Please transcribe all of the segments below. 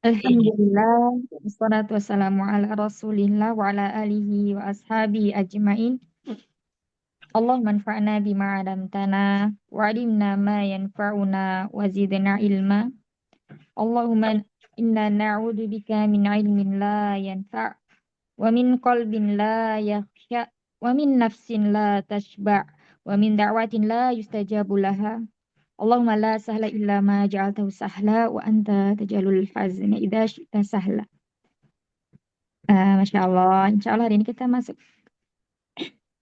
Alhamdulillah, wassalatu wassalamu ala rasulillah wa ala alihi wa ashabihi ajmain. Allahumma anfa'na bima 'allamtana wa 'allimna ma yanfa'una wa zidna ilma. Allahumma inna na'udzu bika min 'ilmin la yanfa' wa min qalbin la yakhsha wa min nafsin la tashba' wa min da'watin la yustajabu laha. Allahumma la sahla illa ma ja'altahu sahla wa anta taj'alul hazna idza syi'ta sahla. Masya Allah, insya Allah hari ini kita masuk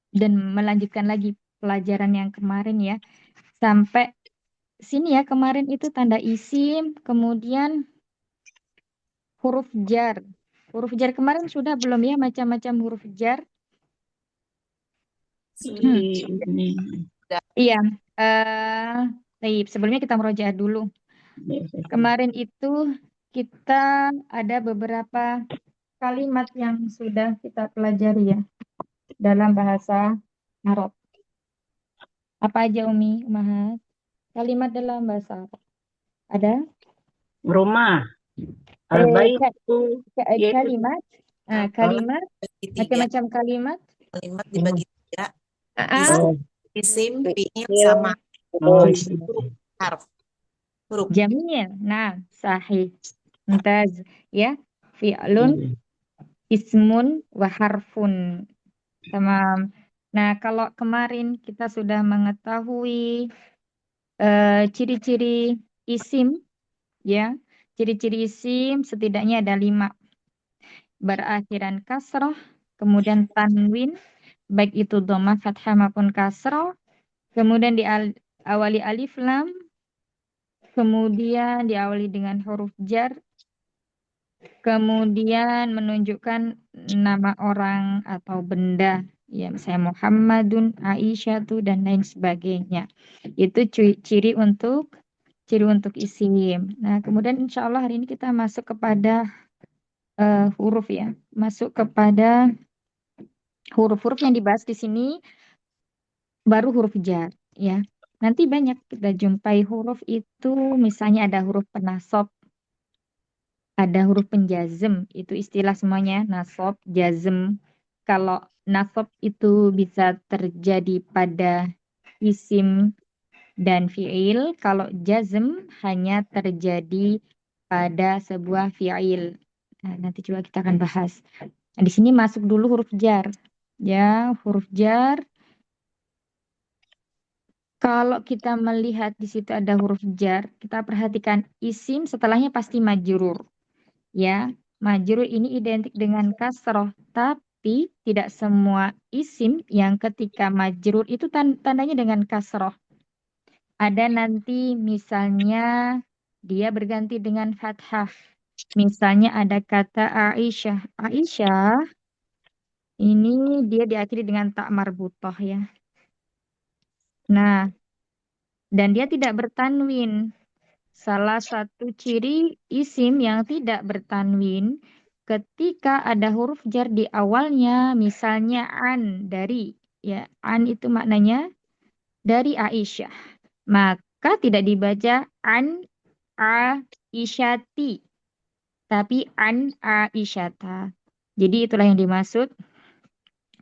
dan melanjutkan lagi pelajaran yang kemarin ya. Sampai sini ya, kemarin itu tanda isim, kemudian huruf jar. Huruf jar kemarin sudah belum ya, macam-macam huruf jar? Hmm, iya. Baik, sebelumnya kita merojaah dulu. Kemarin itu kita ada beberapa kalimat yang sudah kita pelajari ya dalam bahasa Arab. Apa aja Umi, Umahat? Kalimat dalam bahasa Arab. Ada? Rumah, Eh, al-baitu, yaitu kalimat, Kalau kalimat, dibagi tiga, macam-macam kalimat. kalimat dibagi tiga, Ah, isim, fiil, sama huruf, harf. Huruf. jamil. Nah, sahih. Mumtaz. Ya. Fi'lun, ismun, wa harfun. Tamam. Nah, kalau kemarin kita sudah mengetahui ciri-ciri isim, ya. Ciri-ciri isim setidaknya ada 5. Berakhiran kasroh, kemudian tanwin, baik itu dhammah, fathah maupun kasroh, kemudian diawali alif lam, kemudian diawali dengan huruf jar, kemudian menunjukkan nama orang atau benda, ya misalnya Muhammadun, Aisyatu dan lain sebagainya. Itu ciri untuk isim. Nah, kemudian insya Allah hari ini kita masuk kepada huruf ya, masuk kepada huruf-huruf yang dibahas di sini baru huruf jar ya. Nanti banyak kita jumpai huruf itu, misalnya ada huruf penasab, ada huruf penjazm, itu istilah semuanya, nasab, jazm. Kalau nasab itu bisa terjadi pada isim dan fiil, kalau jazm hanya terjadi pada sebuah fiil. Nah, nanti juga kita akan bahas. Nah, di sini masuk dulu huruf jar. Ya, huruf jar. Kalau kita melihat di situ ada huruf jar, kita perhatikan isim setelahnya pasti majrur. Ya, majrur ini identik dengan kasroh, tapi tidak semua isim yang ketika majrur itu tandanya dengan kasroh. Ada nanti misalnya dia berganti dengan fathah. Misalnya ada kata Aisyah. Aisyah ini dia diakhiri dengan tak marbutah ya. Nah, dan dia tidak bertanwin. Salah satu ciri isim yang tidak bertanwin ketika ada huruf jar di awalnya, misalnya an dari, ya an itu maknanya dari Aisyah, maka tidak dibaca an Aisyati, tapi an Aisyata. Jadi itulah yang dimaksud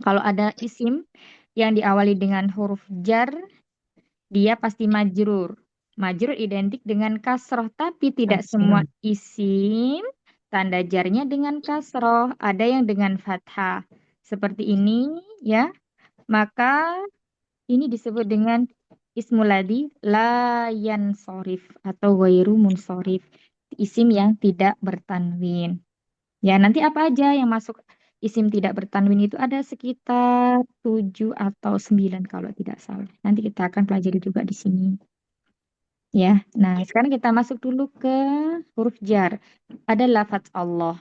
kalau ada isim yang diawali dengan huruf jar, dia pasti majrur. Majrur identik dengan kasroh, tapi tidak semua isim tanda jarnya dengan kasroh. Ada yang dengan fathah. Seperti ini ya. Maka ini disebut dengan ismuladi la yansorif atau wairu munsorif. Isim yang tidak bertanwin. Ya, nanti apa aja yang masuk isim tidak bertanwin itu ada sekitar 7 atau 9 kalau tidak salah. Nanti kita akan pelajari juga di sini. Ya, nah sekarang kita masuk dulu ke huruf jar. Ada lafaz Allah,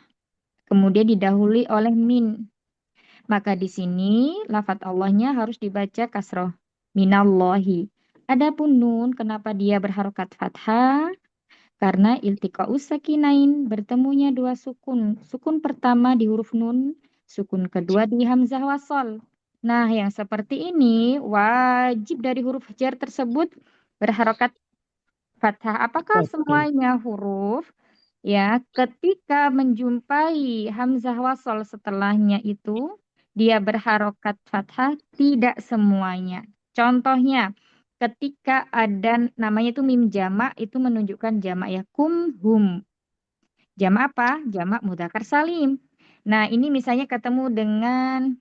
kemudian didahului oleh min. Maka di sini lafaz Allahnya harus dibaca kasroh. Minallahi. Adapun nun, kenapa dia berharokat fathah? Karena iltiqa'us sakinain, bertemunya dua sukun. Sukun pertama di huruf nun, sukun kedua di hamzah wasol. Nah, yang seperti ini wajib dari huruf jar tersebut berharokat fathah. Apakah semuanya huruf? ya, ketika menjumpai hamzah wasol setelahnya itu dia berharokat fathah, tidak semuanya. Contohnya, ketika ada namanya itu mim jamak itu menunjukkan jamak ya, kum hum. Jamak apa? Jamak mudzakkar salim. Nah, ini misalnya ketemu dengan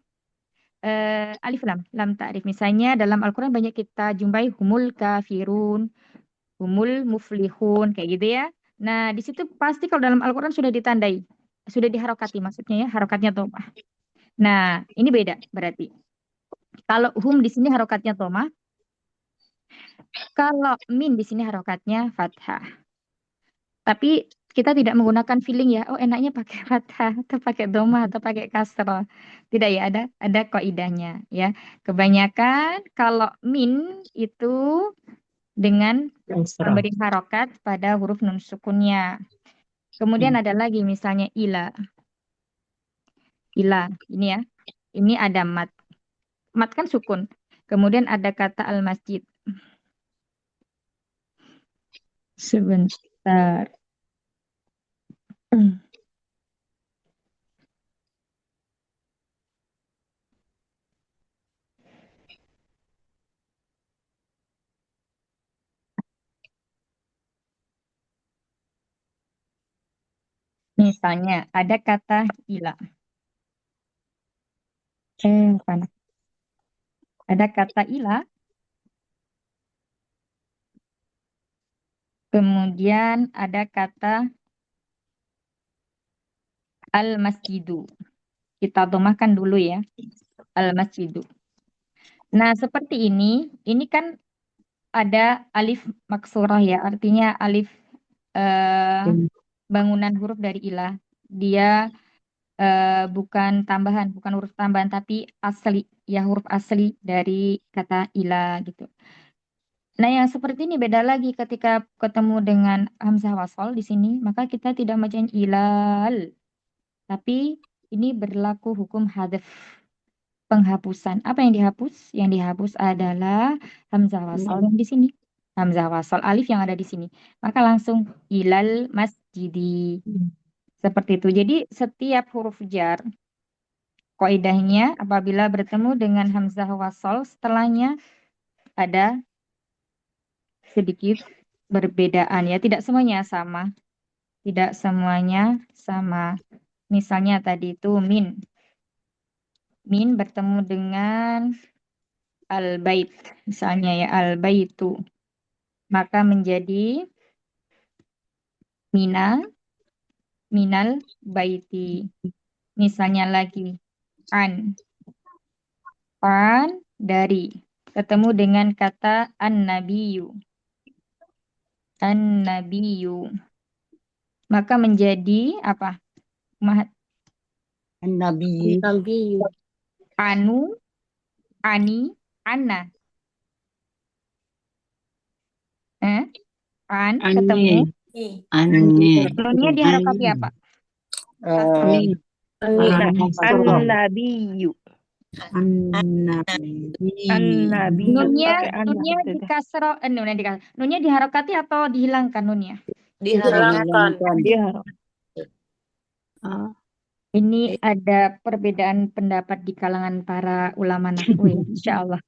alif lam, lam ta'rif. Misalnya dalam Al-Quran banyak kita jumpai humul kafirun, humul muflihun, kayak gitu ya. Nah, di situ pasti kalau dalam Al-Quran sudah ditandai, sudah diharokati maksudnya ya, harokatnya tomah. Nah, ini beda berarti. Kalau hum di sini harokatnya tomah, kalau min di sini harokatnya fathah. Tapi kita tidak menggunakan feeling ya, oh enaknya pakai fathah atau pakai domah atau pakai kasroh. Tidak ya, ada kaidahnya ya. Kebanyakan kalau min itu dengan memberi harokat pada huruf nun sukunnya. Kemudian ada lagi misalnya ila. Ila, ini ya. Ini ada mat. Mat kan sukun. Kemudian ada kata al-masjid. Sebentar. Misalnya ada kata ila. Mana? Ada kata ila. Kemudian ada kata al-masjidu. Kita domahkan dulu ya. Al-masjidu. Nah, seperti ini kan ada alif maksurah ya, artinya alif bangunan huruf dari ilah. Dia bukan tambahan, bukan huruf tambahan, tapi asli, ya huruf asli dari kata ilah gitu. Nah, yang seperti ini beda lagi ketika ketemu dengan hamzah wasol di sini, maka kita tidak bacain ilal, tapi ini berlaku hukum hadf, penghapusan. Apa yang dihapus? Yang dihapus adalah hamzah wasol yang di sini. Hamzah wasol alif yang ada di sini. Maka langsung ilal masjidi. Seperti itu. Jadi setiap huruf jar, kaidahnya apabila bertemu dengan hamzah wasol, setelahnya ada sedikit perbedaan ya. Tidak semuanya sama. Tidak semuanya sama. Misalnya tadi itu min. Min bertemu dengan al-bait. Misalnya ya al-baitu. Maka menjadi mina, minal baiti. Misalnya lagi an. An dari. Ketemu dengan kata an-nabiyu. An-nabiyu. Maka menjadi apa? Mahat. Nabi. Anu, ani, anna. An ketemu. Ani. Nunnya diharokati apa? An-Nabiyu. Nunnya dikasro, nunnya diharokati atau dihilangkan nunnya? Diharapkan. Ini ada perbedaan pendapat di kalangan para ulama nahwu ya, insya Allah.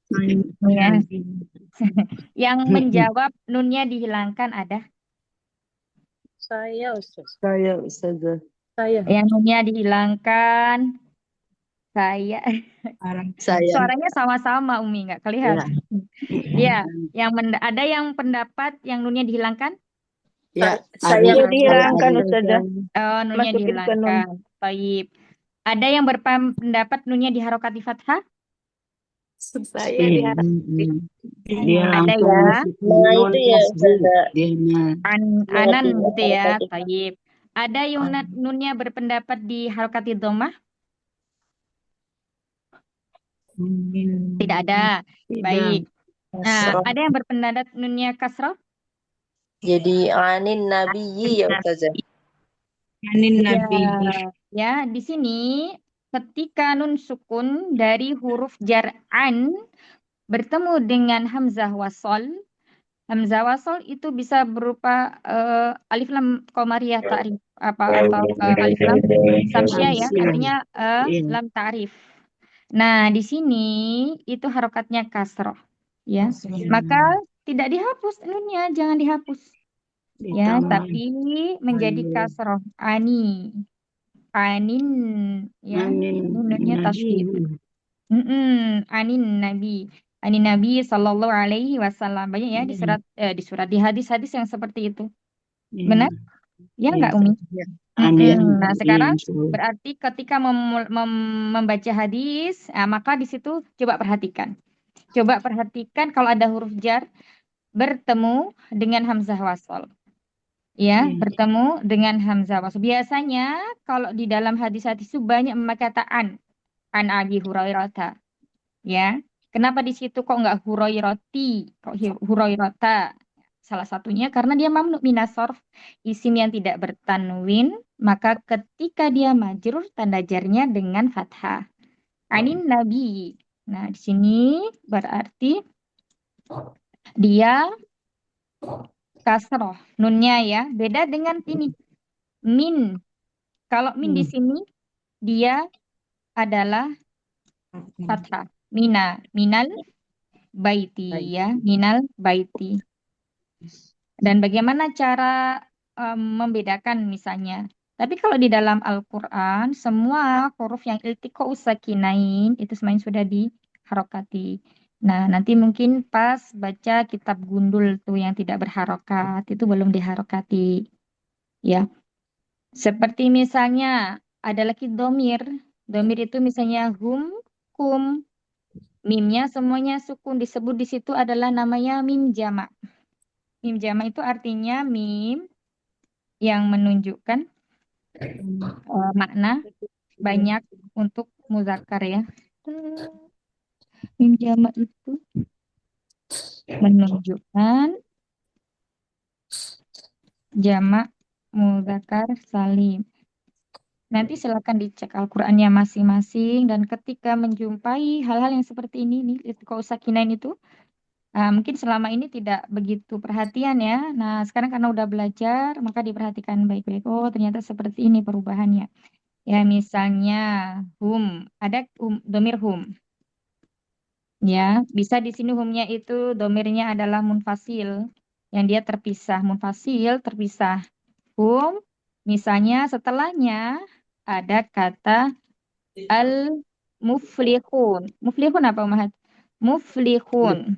Ya. Yang menjawab nunnya dihilangkan ada? Saya, Ustaz. Yang nunnya dihilangkan saya. Suaranya sama-sama Umi, nggak kelihatan. Ya, ada yang pendapat yang nunnya dihilangkan? Ya, Saya dihilangkan, Ustazah. Oh, nunnya Masukin ke nun. dihilangkan. Baik. Ada yang berpendapat nunnya diharokati fathah? Saya diharapkan. Ada ya. Nah, itu ya, Ustazah. Anan gitu ya. Baik. Ada yang nunnya berpendapat diharokati dhammah? Tidak ada. Baik. Nah, ada yang berpendapat nunnya kasroh? Jadi anin nabiyyi ya Ustazah. Ya, di sini ketika nun sukun dari huruf jar an bertemu dengan hamzah wasol. Hamzah wasol itu bisa berupa alif lam qamariyah ta'rif. apa atau alif lam samsia ya, Samsia. artinya Iya. lam ta'rif. Nah, di sini itu harokatnya kasroh ya. Maka tidak dihapus nunnya, jangan dihapus ya, Ditambah tapi menjadi anin. kasroh. Anin ya. Anin Ini nunnya nabi. tasydid. Anin Nabi Sallallahu Alaihi Wasallam. Banyak ya di hadis-hadis yang seperti itu. Iya. Benar? Ya Iya. nggak, Umi? Iya. Anin Nah, nabi. sekarang berarti ketika membaca hadis, maka di situ coba perhatikan. Coba perhatikan kalau ada huruf jar bertemu dengan hamzah wasol. Ya, Iya. bertemu dengan hamzah wasol. Biasanya kalau di dalam hadis-hadis itu banyak memakai kata an Abi Hurairah. Ya, kenapa di situ kok nggak Hurairati, kok Hurairata? Salah satunya karena dia mamnu minas sorf, isim yang tidak bertanwin, maka ketika dia majrur tanda jarnya dengan fathah. Anin Nabi. Nah, di sini berarti dia kasroh nunnya ya, beda dengan ini min. Kalau min di sini dia adalah fathah. Minal baiti ya, minal baiti. Dan bagaimana cara membedakan misalnya? Tapi kalau di dalam Al-Quran, semua huruf yang iltiqo sakinain itu semuanya sudah diharokati. Nah, nanti mungkin pas baca kitab gundul tuh yang tidak berharokat, itu belum diharokati. Ya, seperti misalnya ada lagi domir. Domir itu misalnya kum. Mimnya semuanya sukun, disebut di situ adalah namanya mim jamak. Mim jamak itu artinya mim yang menunjukkan makna banyak untuk muzakkar ya. Mim jamak itu menunjukkan jamak muzakkar salim. Nanti silakan dicek Al-Qur'annya masing-masing dan ketika menjumpai hal-hal yang seperti ini nih iltiqo sakinain itu mungkin selama ini tidak begitu perhatian ya. Nah, sekarang karena udah belajar maka diperhatikan baik-baik. Oh, ternyata seperti ini perubahannya. Ya, misalnya ada domir Ya, bisa di sini humnya itu domirnya adalah munfasil, yang dia terpisah. Munfasil, terpisah. Misalnya setelahnya ada kata al-muflihun. Muflihun apa, Mahat? Muflihun.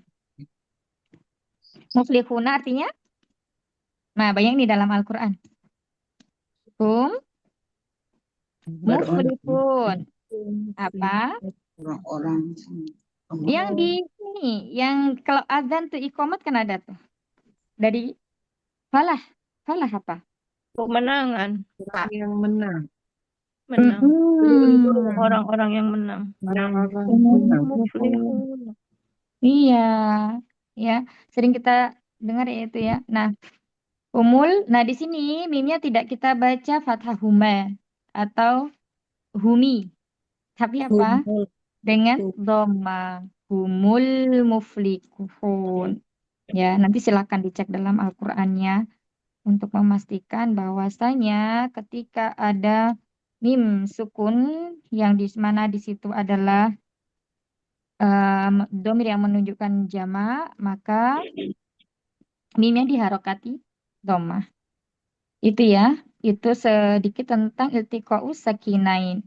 Muflihun artinya? Nah, banyak di dalam Al-Quran. Muflihun. Apa? Orang-orang Yang di sini, yang kalau azan tuh iqamat kan ada tuh. Dari falah. Falah apa? Kemenangan. yang menang. Menang. Mm-mm. Orang-orang yang menang. Orang-orang Mm. menang. Muflihun. Iya, ya sering kita dengar ya itu ya. Nah, nah di sini mimnya tidak kita baca fathah huma atau humi, tapi apa? Dengan dhamma. Humul muflihun. Ya, nanti silakan dicek dalam Al-Qur'annya untuk memastikan bahwasanya ketika ada mim sukun yang di mana di situ adalah domir yang menunjukkan jama, maka mimnya diharokati dhammah. Itu ya, itu sedikit tentang iltiqa'us sakinain.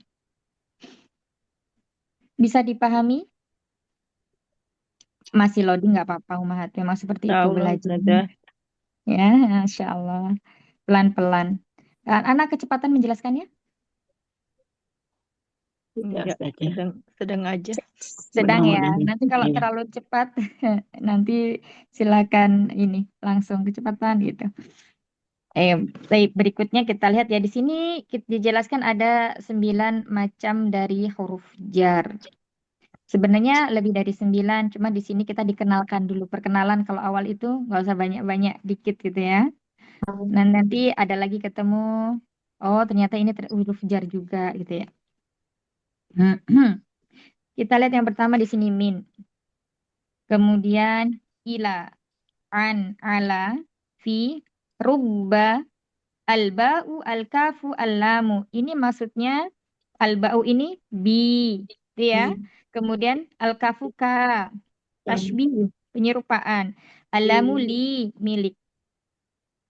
Bisa dipahami? Masih loading nggak apa-apa, Umahat. Memang seperti itu Tahu belajar. saja. Ya, Masya Allah. Pelan-pelan. Anak kecepatan menjelaskannya? Enggak. saja. Sedang aja. Sedang ya. Mudah-mudahan. Nanti kalau Iya. terlalu cepat, nanti silakan ini langsung kecepatan gitu. Baik, berikutnya kita lihat ya di sini dijelaskan ada 9 macam dari huruf jar. Sebenarnya lebih dari 9, cuma di sini kita dikenalkan dulu perkenalan. Kalau awal itu nggak usah banyak-banyak, dikit gitu ya. Nah nanti ada lagi ketemu, oh ternyata ini huruf jar juga gitu ya. Kita lihat yang pertama di sini min. Kemudian ila, an, ala, fi, rubba, Al-ba'u, al-kafu, al-lamu. Ini maksudnya al-ba'u ini bi, itu ya. Kemudian al-kafu ka, tashbih, penyerupaan. Al-lamu li, milik.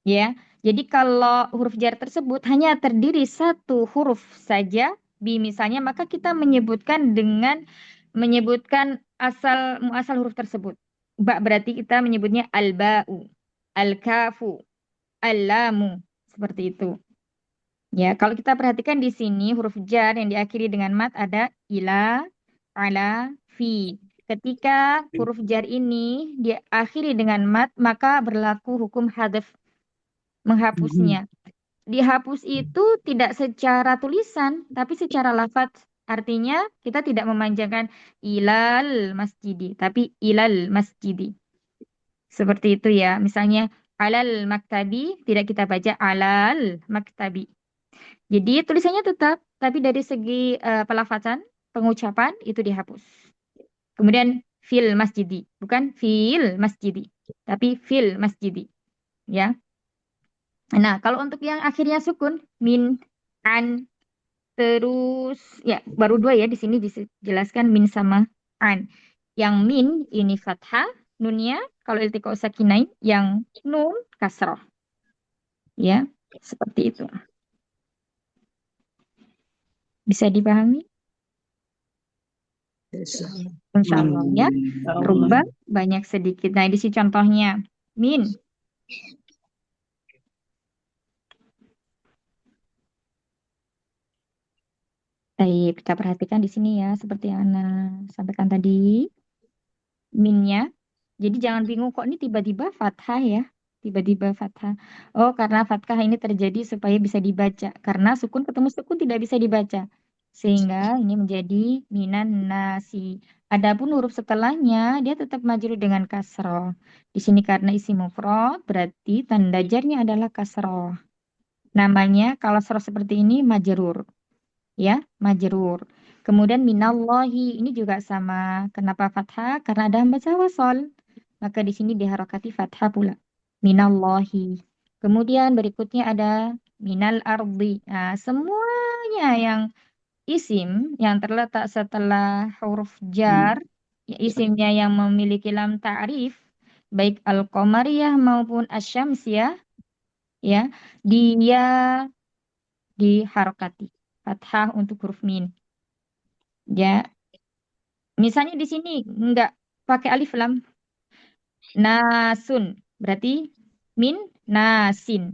Ya, jadi kalau huruf jar tersebut hanya terdiri satu huruf saja, bi misalnya, maka kita menyebutkan asal muasal huruf tersebut. Ba berarti kita menyebutnya al-ba'u, al-kafu, al-lamu, seperti itu. Ya, kalau kita perhatikan di sini huruf jar yang diakhiri dengan mat ada ila, ala, fi. Ketika huruf jar ini diakhiri dengan mat, maka berlaku hukum hadaf, menghapusnya. Dihapus itu tidak secara tulisan, tapi secara lafaz. Artinya kita tidak memanjangkan ilal masjidi, tapi ilal masjidi. Seperti itu ya. Misalnya alal maktabi, tidak kita baca alal maktabi. Jadi tulisannya tetap, tapi dari segi pelafazan, pengucapan itu dihapus. Kemudian fil masjidi, bukan fil masjidi, tapi fil masjidi. Ya. Nah, kalau untuk yang akhirnya sukun, min, an, terus ya baru dua ya di sini dijelaskan min sama an. Yang min ini fathah nunnya, kalau iltiqo sakinain yang nun kasroh. Ya, seperti itu. Bisa dipahami? Insya Allah ya. Rubah banyak sedikit. Nah, di sini contohnya min. Baik, kita perhatikan di sini ya, seperti yang Ana sampaikan tadi. Minnya. Jadi jangan bingung kok ini tiba-tiba fathah ya. Tiba-tiba fathah. Oh, karena fathah ini terjadi supaya bisa dibaca. Karena sukun ketemu sukun tidak bisa dibaca. Sehingga ini menjadi minan nasi. Adapun huruf setelahnya dia tetap majrur dengan kasroh. Di sini karena isi mufrad berarti tanda jarnya adalah kasroh. Namanya kalau soroh seperti ini majrur. Ya, majrur. Kemudian minallahi ini juga sama. Kenapa fathah? Karena ada baca wasol. Maka di sini diharokati fathah pula. Minallahi. Kemudian berikutnya ada minal ardi. Nah, semuanya yang isim yang terletak setelah huruf jar, ya, isimnya yang memiliki lam ta'rif, baik al-qamariyah maupun asyamsiyah, ya, dia diharokati fathah untuk huruf min. Ya, misalnya di sini nggak pakai alif lam, nasun berarti min nasin,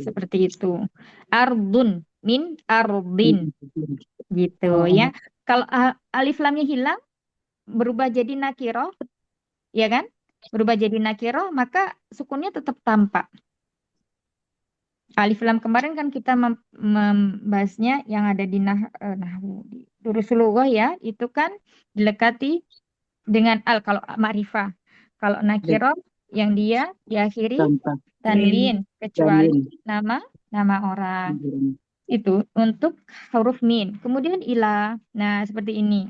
seperti itu. Ardun min ardin, gitu ya. Kalau alif lamnya hilang berubah jadi nakiro, ya kan? Berubah jadi nakiro, maka sukunnya tetap tampak. Alif lam kemarin kan kita membahasnya yang ada di nahwu, di durusul lughah ya, itu kan dilekati dengan al kalau ma'rifah. Kalau nakiro yang dia diakhiri tanwin kecuali nama orang. Itu untuk huruf min. Kemudian ila. Nah, seperti ini.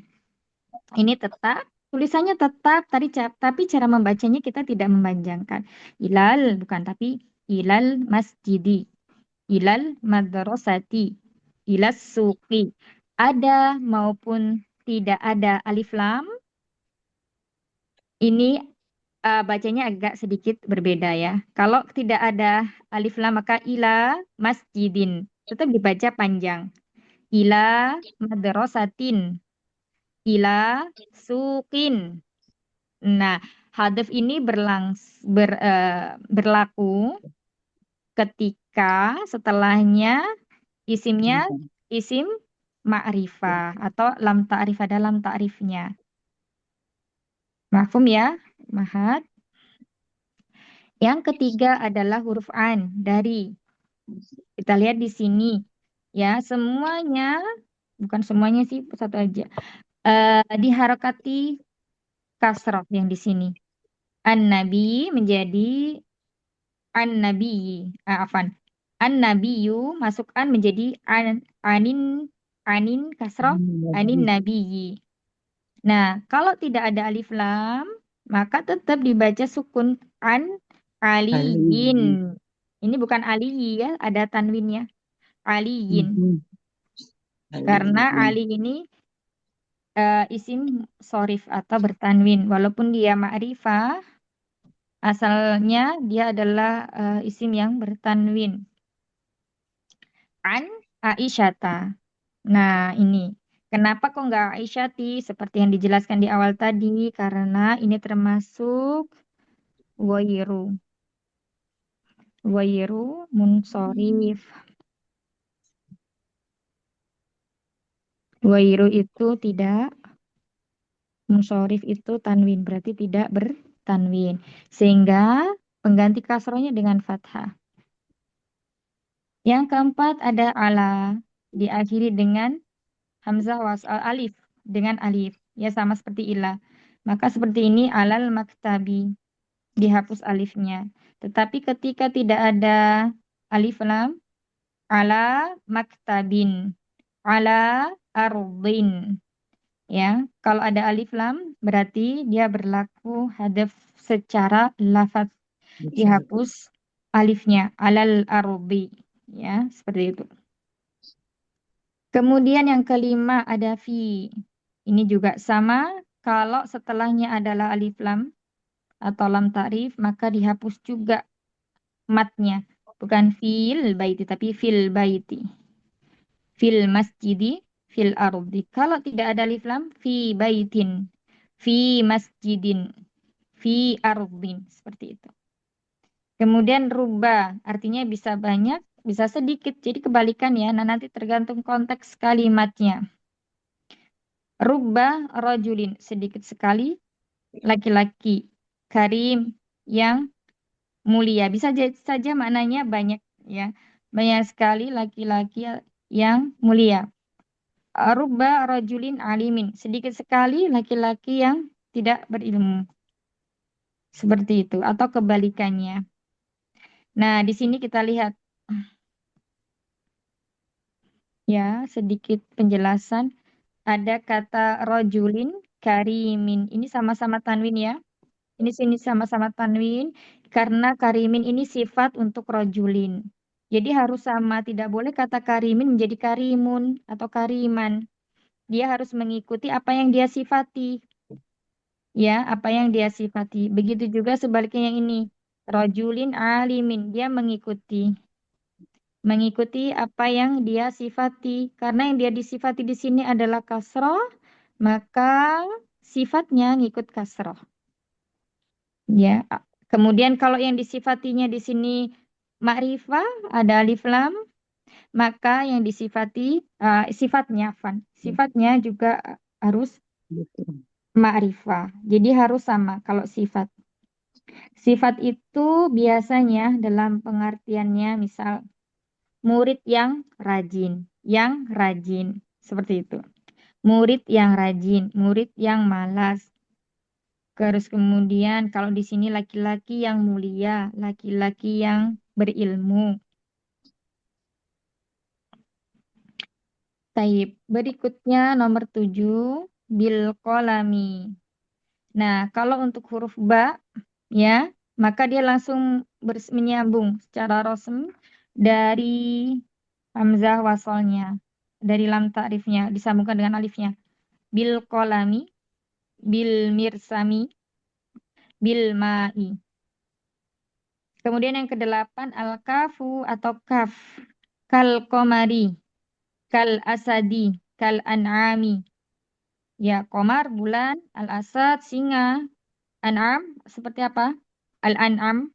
Ini tetap tulisannya tetap tapi cara membacanya kita tidak memanjangkan. Ilal bukan, tapi ilal masjidi, ilal madrasati, ilas suqi. Ada maupun tidak ada alif lam, ini bacanya agak sedikit berbeda ya. Kalau tidak ada alif lam maka ila masjidin tetap dibaca panjang. Ila madrasatin, ila suqin. Nah, hadaf ini berlaku ketika setelahnya isimnya isim ma'rifah atau lam ta'rif, ada lam ta'rifnya. Mafhum ya, Mahat? Yang ketiga adalah huruf an dari. Kita lihat di sini ya, semuanya bukan semuanya sih, satu aja. Diharokati kasroh yang di sini. An-nabi menjadi an-nabi. Afan. An-nabiyu masuk an menjadi anin kasroh anin nabiyyi. Nah, kalau tidak ada alif lam, maka tetap dibaca sukun an aliyin. Ini bukan Ali ya, ada tanwinnya. Aliyin. Mhm. Karena Ali ini isim sorif atau bertanwin. Walaupun dia ma'rifah, asalnya dia adalah isim yang bertanwin. An Aisyata. Nah, ini. Kenapa kok nggak Aisyati? Seperti yang dijelaskan di awal tadi. Karena ini termasuk wairu. Wairu munsorif. Wairu itu tidak, munsorif itu tanwin. Berarti tidak bertanwin. Sehingga pengganti kasrohnya dengan fathah. Yang keempat ada ala. Diakhiri dengan hamzah wasal alif. Dengan alif. Ya sama seperti ilah. Maka seperti ini alal maktabi. Dihapus alifnya. Tetapi ketika tidak ada alif lam, ala maktabin, ala ardin. Ya, kalau ada alif lam berarti dia berlaku hadaf secara lafaz, dihapus alifnya, alal ardi. Ya, seperti itu. Kemudian yang kelima ada fi. Ini juga sama, kalau setelahnya adalah alif lam atau lam ta'rif, maka dihapus juga matnya. Bukan fil baiti, tapi fil baiti. Fil masjidi, fil ardi. Kalau tidak ada alif lam, fi baitin, fi masjidin, fi ardin. Seperti itu. Kemudian rubah, artinya bisa banyak, bisa sedikit. Jadi kebalikan ya. Nah, nanti tergantung konteks kalimatnya. Rubah rojulin, sedikit sekali. Laki-laki. Karim, yang mulia. Bisa saja maknanya banyak ya. Banyak sekali laki-laki yang mulia. Rubba rajulin alimin. Sedikit sekali laki-laki yang tidak berilmu. Seperti itu atau kebalikannya. Nah, di sini kita lihat ya, sedikit penjelasan. Ada kata rajulin karimin. Ini sama-sama tanwin ya. Ini sini sama-sama tanwin karena karimin ini sifat untuk rojulin. Jadi harus sama, tidak boleh kata karimin menjadi karimun atau kariman. Dia harus mengikuti apa yang dia sifati. Ya, apa yang dia sifati. Begitu juga sebaliknya yang ini. Rojulin alimin, dia mengikuti. Mengikuti apa yang dia sifati. Karena yang dia disifati di sini adalah kasroh, maka sifatnya ngikut kasroh. Ya, kemudian kalau yang disifatinya di sini ma'rifah, ada alif lam, maka yang disifati sifatnya sifatnya juga harus ma'rifah. Jadi harus sama kalau sifat. Sifat itu biasanya dalam pengertiannya misal murid yang rajin, seperti itu. Murid yang rajin, murid yang malas. Terus kemudian kalau di sini laki-laki yang mulia, laki-laki yang berilmu. Taib. Berikutnya nomor 7, bil kolami. Nah, kalau untuk huruf ba, ya, maka dia langsung menyambung secara rosem dari hamzah wasolnya, dari lam ta'rifnya, disambungkan dengan alifnya. Bil kolami, bil mirsami, bil ma'i. Kemudian yang kedelapan al-kafu atau kaf. Kal komari, kal asadi, kal an'ami. Ya, komar, bulan, al-asad, singa, an'am, seperti apa? Al-an'am.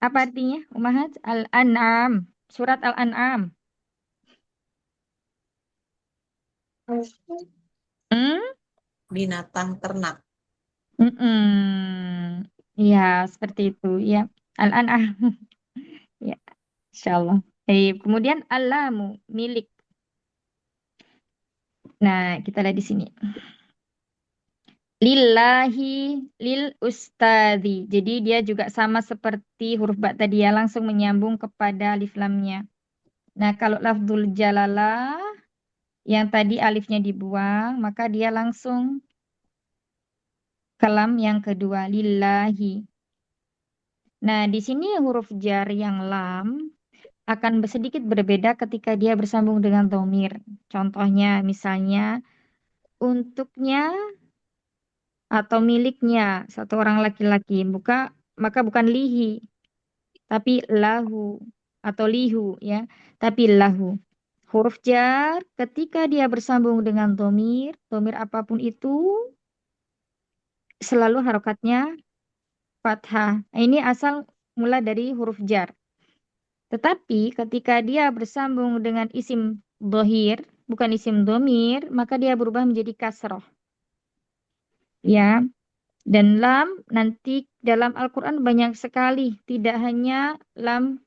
Apa artinya, Umahat? Al-an'am. Surat Al-an'am. Hmm? Binatang ternak. Ya, seperti itu. Ya, Al-an'am. Ya, insyaallah. Kemudian alamu, milik. Nah, kita lihat di sini. Lillahi lil ustadi. Jadi dia juga sama seperti huruf ba tadi ya, langsung menyambung kepada alif lamnya. Nah, kalau lafzul jalalah yang tadi alifnya dibuang, maka dia langsung ke lam yang kedua, lillahi. Nah, di sini huruf jar yang lam akan sedikit berbeda ketika dia bersambung dengan dhamir. Contohnya, misalnya untuknya atau miliknya satu orang laki-laki, maka bukan lihi, tapi lahu atau lihu ya, tapi lahu. Huruf jar ketika dia bersambung dengan dhamir, dhamir apapun itu selalu harokatnya fathah. Nah, ini asal mula dari huruf jar. Tetapi ketika dia bersambung dengan isim dohir, bukan isim domir, maka dia berubah menjadi kasroh. Ya, dan lam nanti dalam Al-Quran banyak sekali, tidak hanya lam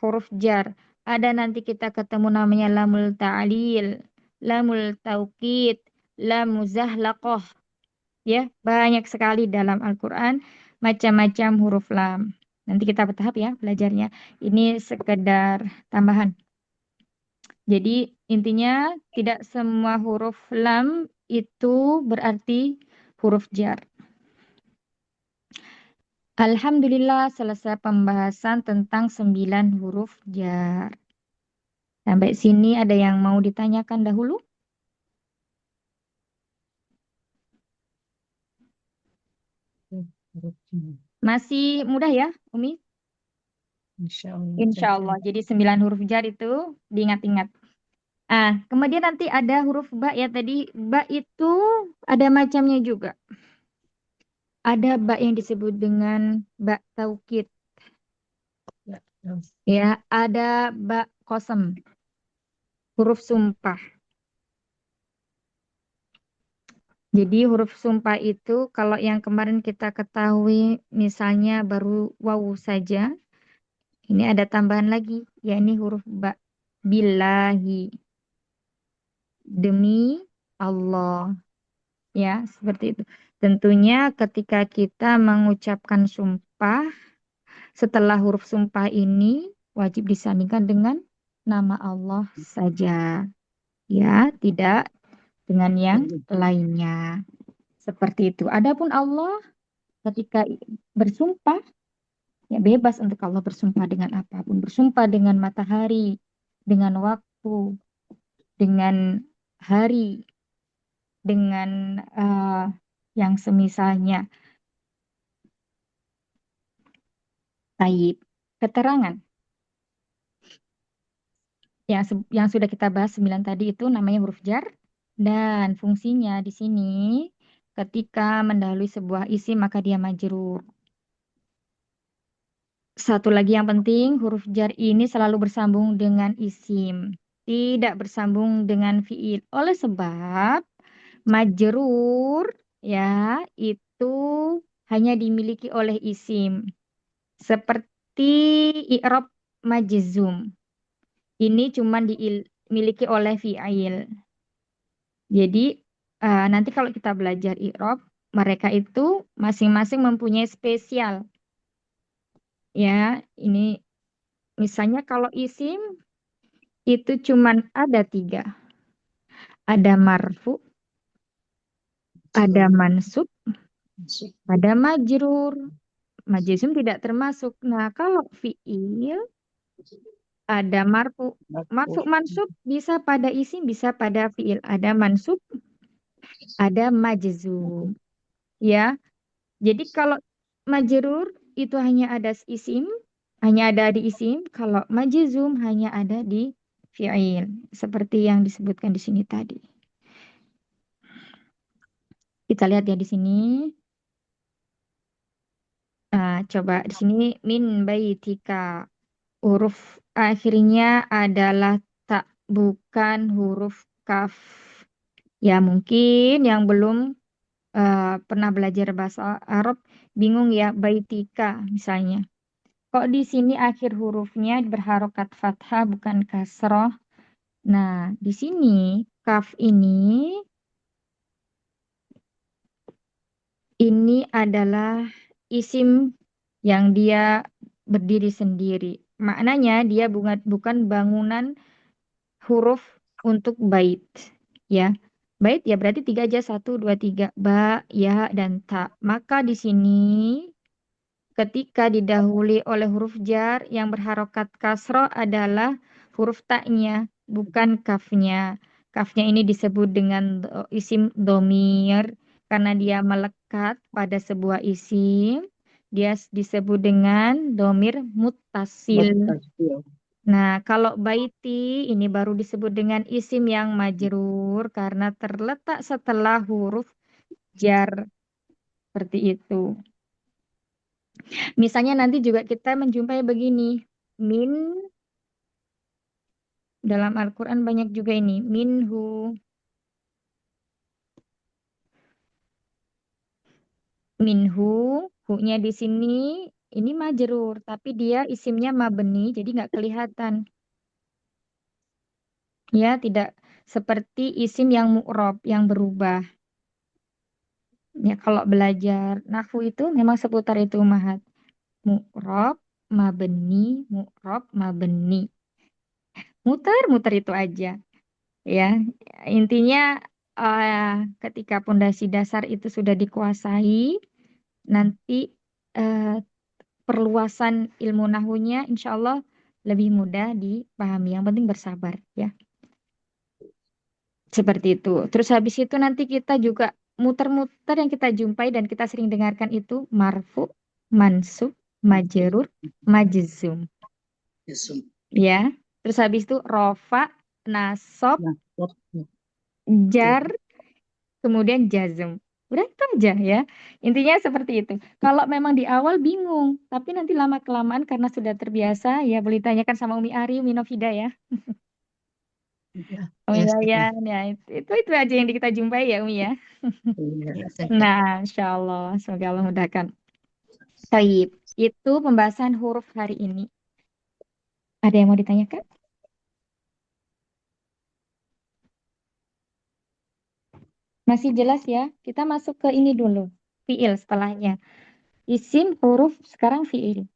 huruf jar. Ada nanti kita ketemu namanya lamul ta'lil, lamul taukid, lam muzahlaqah. Ya, banyak sekali dalam Al-Quran macam-macam huruf lam. Nanti kita bertahap ya belajarnya. Ini sekedar tambahan. Jadi intinya tidak semua huruf lam itu berarti huruf jar. Alhamdulillah selesai pembahasan tentang 9 huruf jar. Sampai sini ada yang mau ditanyakan dahulu? Masih mudah ya, Umi? Insya Allah. Insya Allah. Jadi 9 huruf jar itu diingat-ingat. Kemudian nanti ada huruf ba ya tadi. Ba itu ada macamnya juga. Ada ba yang disebut dengan ba taukid. Ya, ada ba kosem. Huruf sumpah. Jadi huruf sumpah itu kalau yang kemarin kita ketahui misalnya baru wawu saja. Ini ada tambahan lagi, yakni huruf ba. Billahi. Demi Allah. Ya, seperti itu. Tentunya ketika kita mengucapkan sumpah, setelah huruf sumpah ini wajib disandingkan dengan nama Allah saja. Ya, tidak dengan yang lainnya. Seperti itu. Adapun Allah ketika bersumpah, ya bebas untuk Allah bersumpah dengan apapun. Bersumpah dengan matahari, dengan waktu, dengan hari, dengan yang semisalnya. Taib. Keterangan. Yang sudah kita bahas 9 tadi itu namanya huruf jar. Dan fungsinya di sini ketika mendahului sebuah isim maka dia majrur. Satu lagi yang penting, huruf jar ini selalu bersambung dengan isim. Tidak bersambung dengan fiil. Oleh sebab majrur ya itu hanya dimiliki oleh isim. Seperti i'rab majzum. Ini cuma dimiliki oleh fi'il. Jadi nanti kalau kita belajar i'rab, mereka itu masing-masing mempunyai spesial. Ya, ini misalnya kalau isim itu cuma ada 3. Ada marfu, ada mansub, ada majrur. Majzum tidak termasuk. Nah, kalau fi'il ada marfu. Marfu mansub bisa pada isim, bisa pada fi'il. Ada mansub, ada majzum. Ya. Jadi kalau majrur itu hanya ada isim, hanya ada di isim. Kalau majzum hanya ada di fi'il. Seperti yang disebutkan di sini tadi. Kita lihat ya di sini. Coba di sini min baitika. Huruf akhirnya adalah tak, bukan huruf kaf. Ya mungkin yang belum pernah belajar bahasa Arab bingung ya baitika misalnya. Kok di sini akhir hurufnya berharokat fathah bukan kasroh? Nah, di sini kaf ini adalah isim yang dia berdiri sendiri. Maknanya dia bukan bangunan huruf untuk bait. Ya, bait ya berarti 3 aja, 1, 2, 3, ba, ya, dan ta. Maka di sini ketika didahului oleh huruf jar yang berharokat kasroh adalah huruf taknya, bukan kafnya. Kafnya ini disebut dengan isim domir karena dia melekat pada sebuah isim. Dia disebut dengan domir muttasil. Nah, kalau baiti ini baru disebut dengan isim yang majrur karena terletak setelah huruf jar. Seperti itu. Misalnya nanti juga kita menjumpai begini. Min, dalam Al-Quran banyak juga ini. Minhu. Minhu, hu-nya di sini ini majrur, tapi dia isimnya mabni, jadi nggak kelihatan. Ya, tidak seperti isim yang mu'rob, yang berubah. Ya, kalau belajar nahwu itu memang seputar itu, Mahat. Mu'rob, mabni, mu'rob, mabni. Muter-muter itu aja. Ya, intinya ketika pondasi dasar itu sudah dikuasai, nanti eh, perluasan ilmu nahwunya insya Allah lebih mudah dipahami. Yang penting bersabar ya. Seperti itu. Terus habis itu nanti kita juga muter-muter yang kita jumpai dan kita sering dengarkan itu marfu, mansub, majrur, majzum. Ya. Terus habis itu rofa, nasob, jar, kemudian jazm. Udah itu aja ya. Intinya seperti itu. Kalau memang di awal bingung, tapi nanti lama-kelamaan karena sudah terbiasa, ya boleh tanyakan sama Umi Ari, Umi Novida ya. Umi Yayan, ya itu aja yang kita jumpai ya Umi ya. Nah, insya Allah, semoga Allah mudahkan. Baik, itu pembahasan huruf hari ini. Ada yang mau ditanyakan? Masih jelas ya? Kita masuk ke ini dulu. Fiil setelahnya. Isim, huruf, sekarang fiil.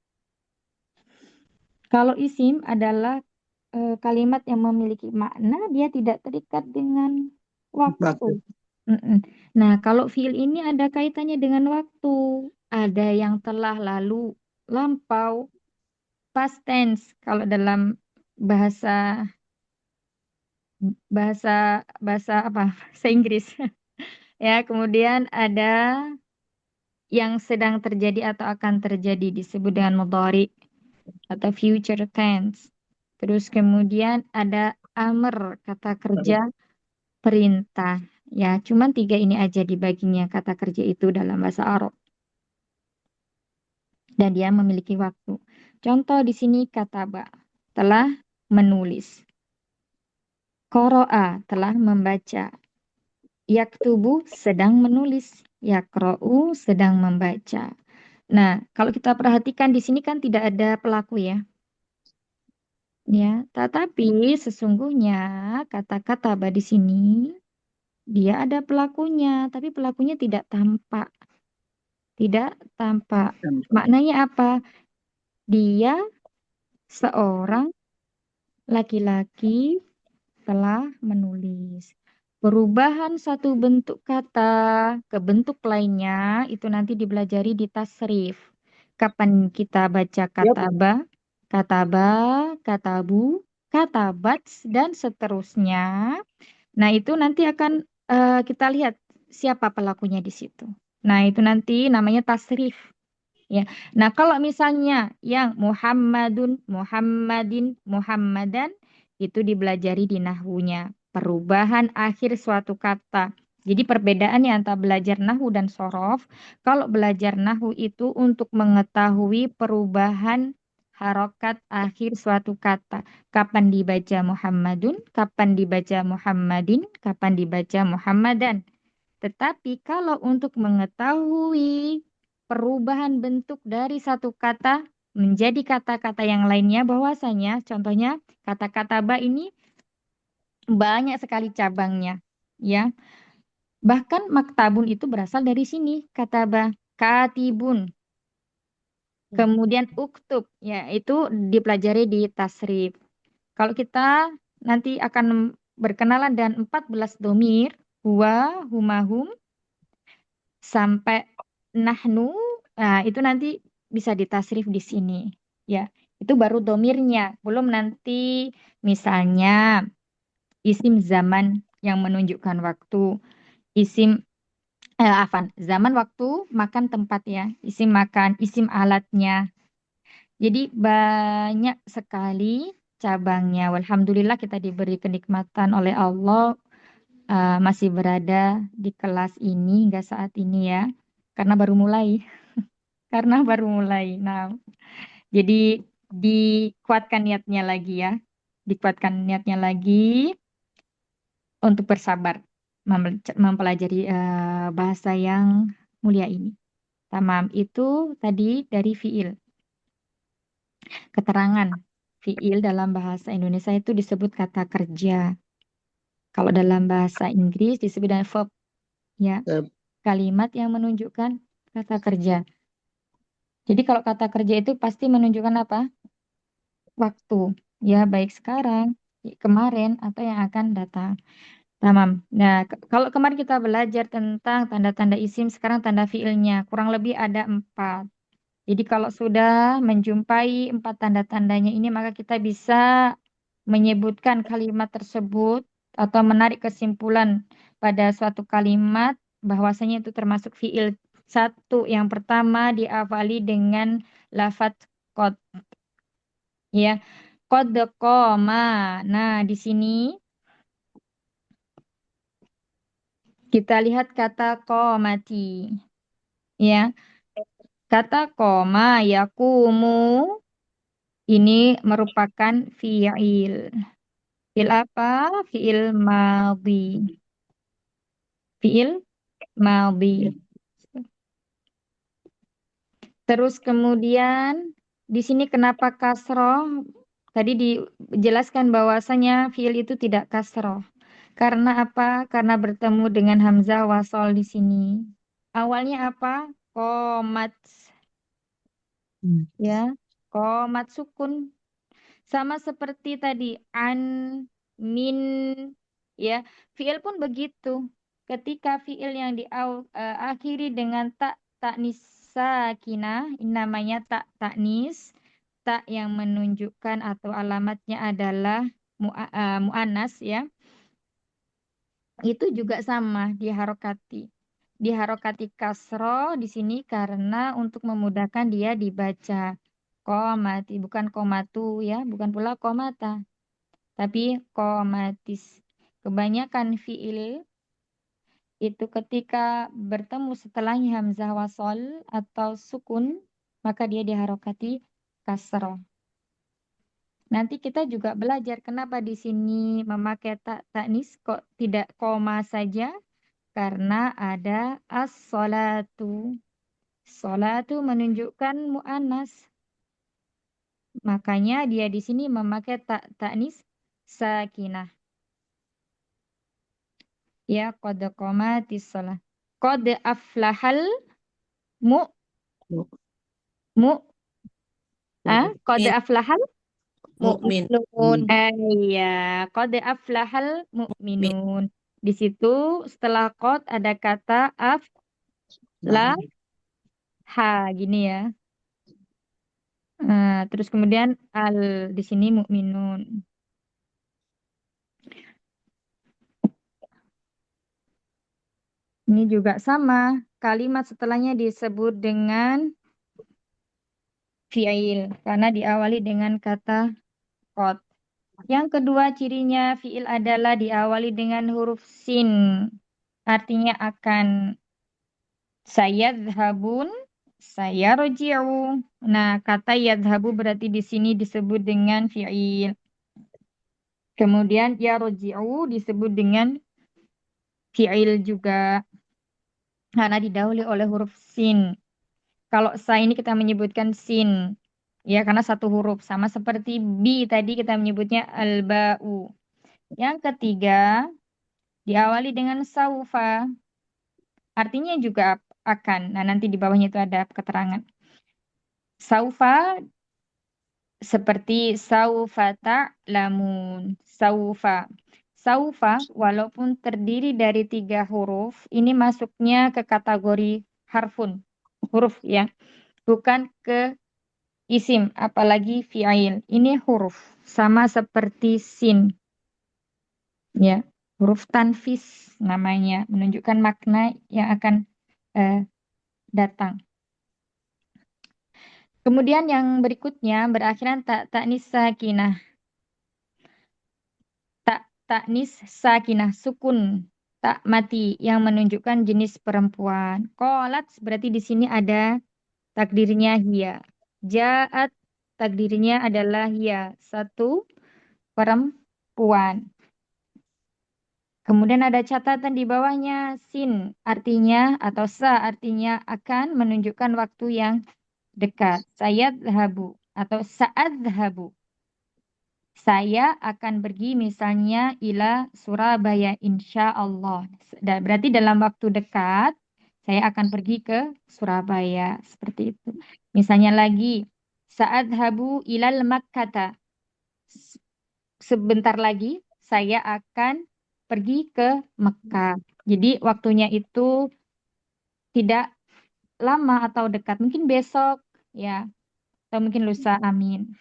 Kalau isim adalah kalimat yang memiliki makna, dia tidak terikat dengan waktu. Nah, kalau fiil ini ada kaitannya dengan waktu. Ada yang telah lalu, lampau, past tense. Kalau dalam bahasa bahasa bahasa apa? Bahasa Inggris. Ya, kemudian ada yang sedang terjadi atau akan terjadi disebut dengan mudhari atau future tense. Terus kemudian ada amr, kata kerja perintah. Ya, cuman 3 ini aja dibaginya kata kerja itu dalam bahasa Arab. Dan dia memiliki waktu. Contoh di sini kataba, telah menulis. Qara'a, telah membaca. Yaktubu, sedang menulis. Yaqra'u, sedang membaca. Nah, kalau kita perhatikan di sini kan tidak ada pelaku ya. Ya, tetapi sesungguhnya kata-kata di sini dia ada pelakunya, tapi pelakunya tidak tampak. Tidak tampak. Maknanya apa? Dia seorang laki-laki telah menulis. Perubahan satu bentuk kata ke bentuk lainnya itu nanti dipelajari di tasrif. Kapan kita baca kataba, kataba, katabu, katabat, dan seterusnya. Nah, itu nanti akan kita lihat siapa pelakunya di situ. Nah, itu nanti namanya tasrif. Ya. Nah, kalau misalnya yang Muhammadun, Muhammadin, Muhammadan itu dipelajari di nahwunya. Perubahan akhir suatu kata. Jadi perbedaannya antara belajar nahwu dan sorof. Kalau belajar nahwu itu untuk mengetahui perubahan harokat akhir suatu kata. Kapan dibaca Muhammadun, kapan dibaca Muhammadin, kapan dibaca Muhammadan. Tetapi kalau untuk mengetahui perubahan bentuk dari satu kata menjadi kata-kata yang lainnya, bahwasanya contohnya kata-kata ba ini banyak sekali cabangnya, ya. Bahkan maktabun itu berasal dari sini, kata ba, katibun. Kemudian uktub, ya itu dipelajari di tasrif. Kalau kita nanti akan berkenalan dengan 14 domir, huwa, humahum, sampai nahnu, nah itu nanti bisa ditasrif di sini. Ya, itu baru domirnya. Belum nanti misalnya isim zaman yang menunjukkan waktu. Isim zaman waktu, makan tempat ya. Isim makan, isim alatnya. Jadi banyak sekali cabangnya. Alhamdulillah kita diberi kenikmatan oleh Allah masih berada di kelas ini hingga saat ini ya. Karena baru mulai. Karena baru mulai. Nah, jadi dikuatkan niatnya lagi ya. Dikuatkan niatnya lagi untuk bersabar mempelajari bahasa yang mulia ini. Tamam, itu tadi dari fiil. Keterangan fiil dalam bahasa Indonesia itu disebut kata kerja. Kalau dalam bahasa Inggris disebut dengan verb, ya. Verb. Kalimat yang menunjukkan kata kerja. Jadi kalau kata kerja itu pasti menunjukkan apa? Waktu. Ya, baik sekarang, kemarin, atau yang akan datang. Tamam. Nah, kalau kemarin kita belajar tentang tanda-tanda isim, sekarang tanda fiilnya. Kurang lebih ada 4. Jadi kalau sudah menjumpai 4 tanda-tandanya ini, maka kita bisa menyebutkan kalimat tersebut atau menarik kesimpulan pada suatu kalimat bahwasanya itu termasuk fiil. Satu, yang pertama diawali dengan lafadz qad. Ya, qad qoma. Nah, di sini kita lihat kata qomati. Ya, kata koma yakumu ini merupakan fiil. Fiil apa? Fiil madhi. Fiil madhi. Terus kemudian di sini kenapa kasroh? Tadi dijelaskan bahwasanya fiil itu tidak kasroh. Karena apa? Karena bertemu dengan hamzah wasol di sini. Awalnya apa? Komat. Ya, komat sukun. Sama seperti tadi an, min, ya. Fiil pun begitu. Ketika fiil yang diakhiri dengan tak taknis sakinah, ini namanya tak taknis, tak yang menunjukkan atau alamatnya adalah mu'annas ya. Itu juga sama diharokati. Diharokati kasro di sini karena untuk memudahkan dia dibaca. Komati, bukan komatu ya, bukan pula komata. Tapi komatis. Kebanyakan fiil itu ketika bertemu setelahnya hamzah wasol atau sukun, maka dia diharokati kasroh. Nanti kita juga belajar kenapa di sini memakai tak taknis kok tidak koma saja, karena ada as-sholatu. Sholatu menunjukkan mu'annas. Makanya dia di sini memakai tak taknis sakinah. Ya, qad qomatis shalah. Qad aflahal mu mu qad aflahal Mukmin. Nun. iya, qad aflahal mu'minun. Di situ setelah qad ada kata aflah gini ya. Terus kemudian di sini mu'minun. Ini juga sama. Kalimat setelahnya disebut dengan fi'il. Karena diawali dengan kata qad. Yang kedua cirinya fi'il adalah diawali dengan huruf sin. Artinya akan. Sayadhabun, sayarji'u. Nah, kata yadhabu berarti di sini disebut dengan fi'il. Kemudian yarji'u disebut dengan fi'il juga. Karena didahului oleh huruf sin. Kalau sa ini kita menyebutkan sin. Ya, karena satu huruf. Sama seperti bi tadi kita menyebutnya al-ba'u. Yang ketiga, diawali dengan saufa. Artinya juga akan. Nah, nanti di bawahnya itu ada keterangan. Saufa seperti saufa ta'lamun. Saufa. Saufa walaupun terdiri dari 3 huruf, ini masuknya ke kategori harfun. Huruf ya. bukan ke isim, apalagi fi'il. Ini huruf, sama seperti sin, ya. Huruf tanfis namanya, menunjukkan makna yang akan datang. Kemudian yang berikutnya berakhiran ta'nis sakinah. Ta'nis sakinah, sukun, tak mati yang menunjukkan jenis perempuan. Qalat berarti di sini ada takdirnya hiya. Ja'at takdirnya adalah hiya, satu perempuan. Kemudian ada catatan di bawahnya sin artinya atau sa artinya akan menunjukkan waktu yang dekat. Sayadhabu atau sa'adhabu. Saya akan pergi misalnya ila Surabaya insya Allah. Berarti dalam waktu dekat saya akan pergi ke Surabaya. Seperti itu. Misalnya lagi sa'adhabu ilal Makkata. Sebentar lagi saya akan pergi ke Mekah. Jadi waktunya itu tidak lama atau dekat. Mungkin besok ya. Atau mungkin lusa, amin.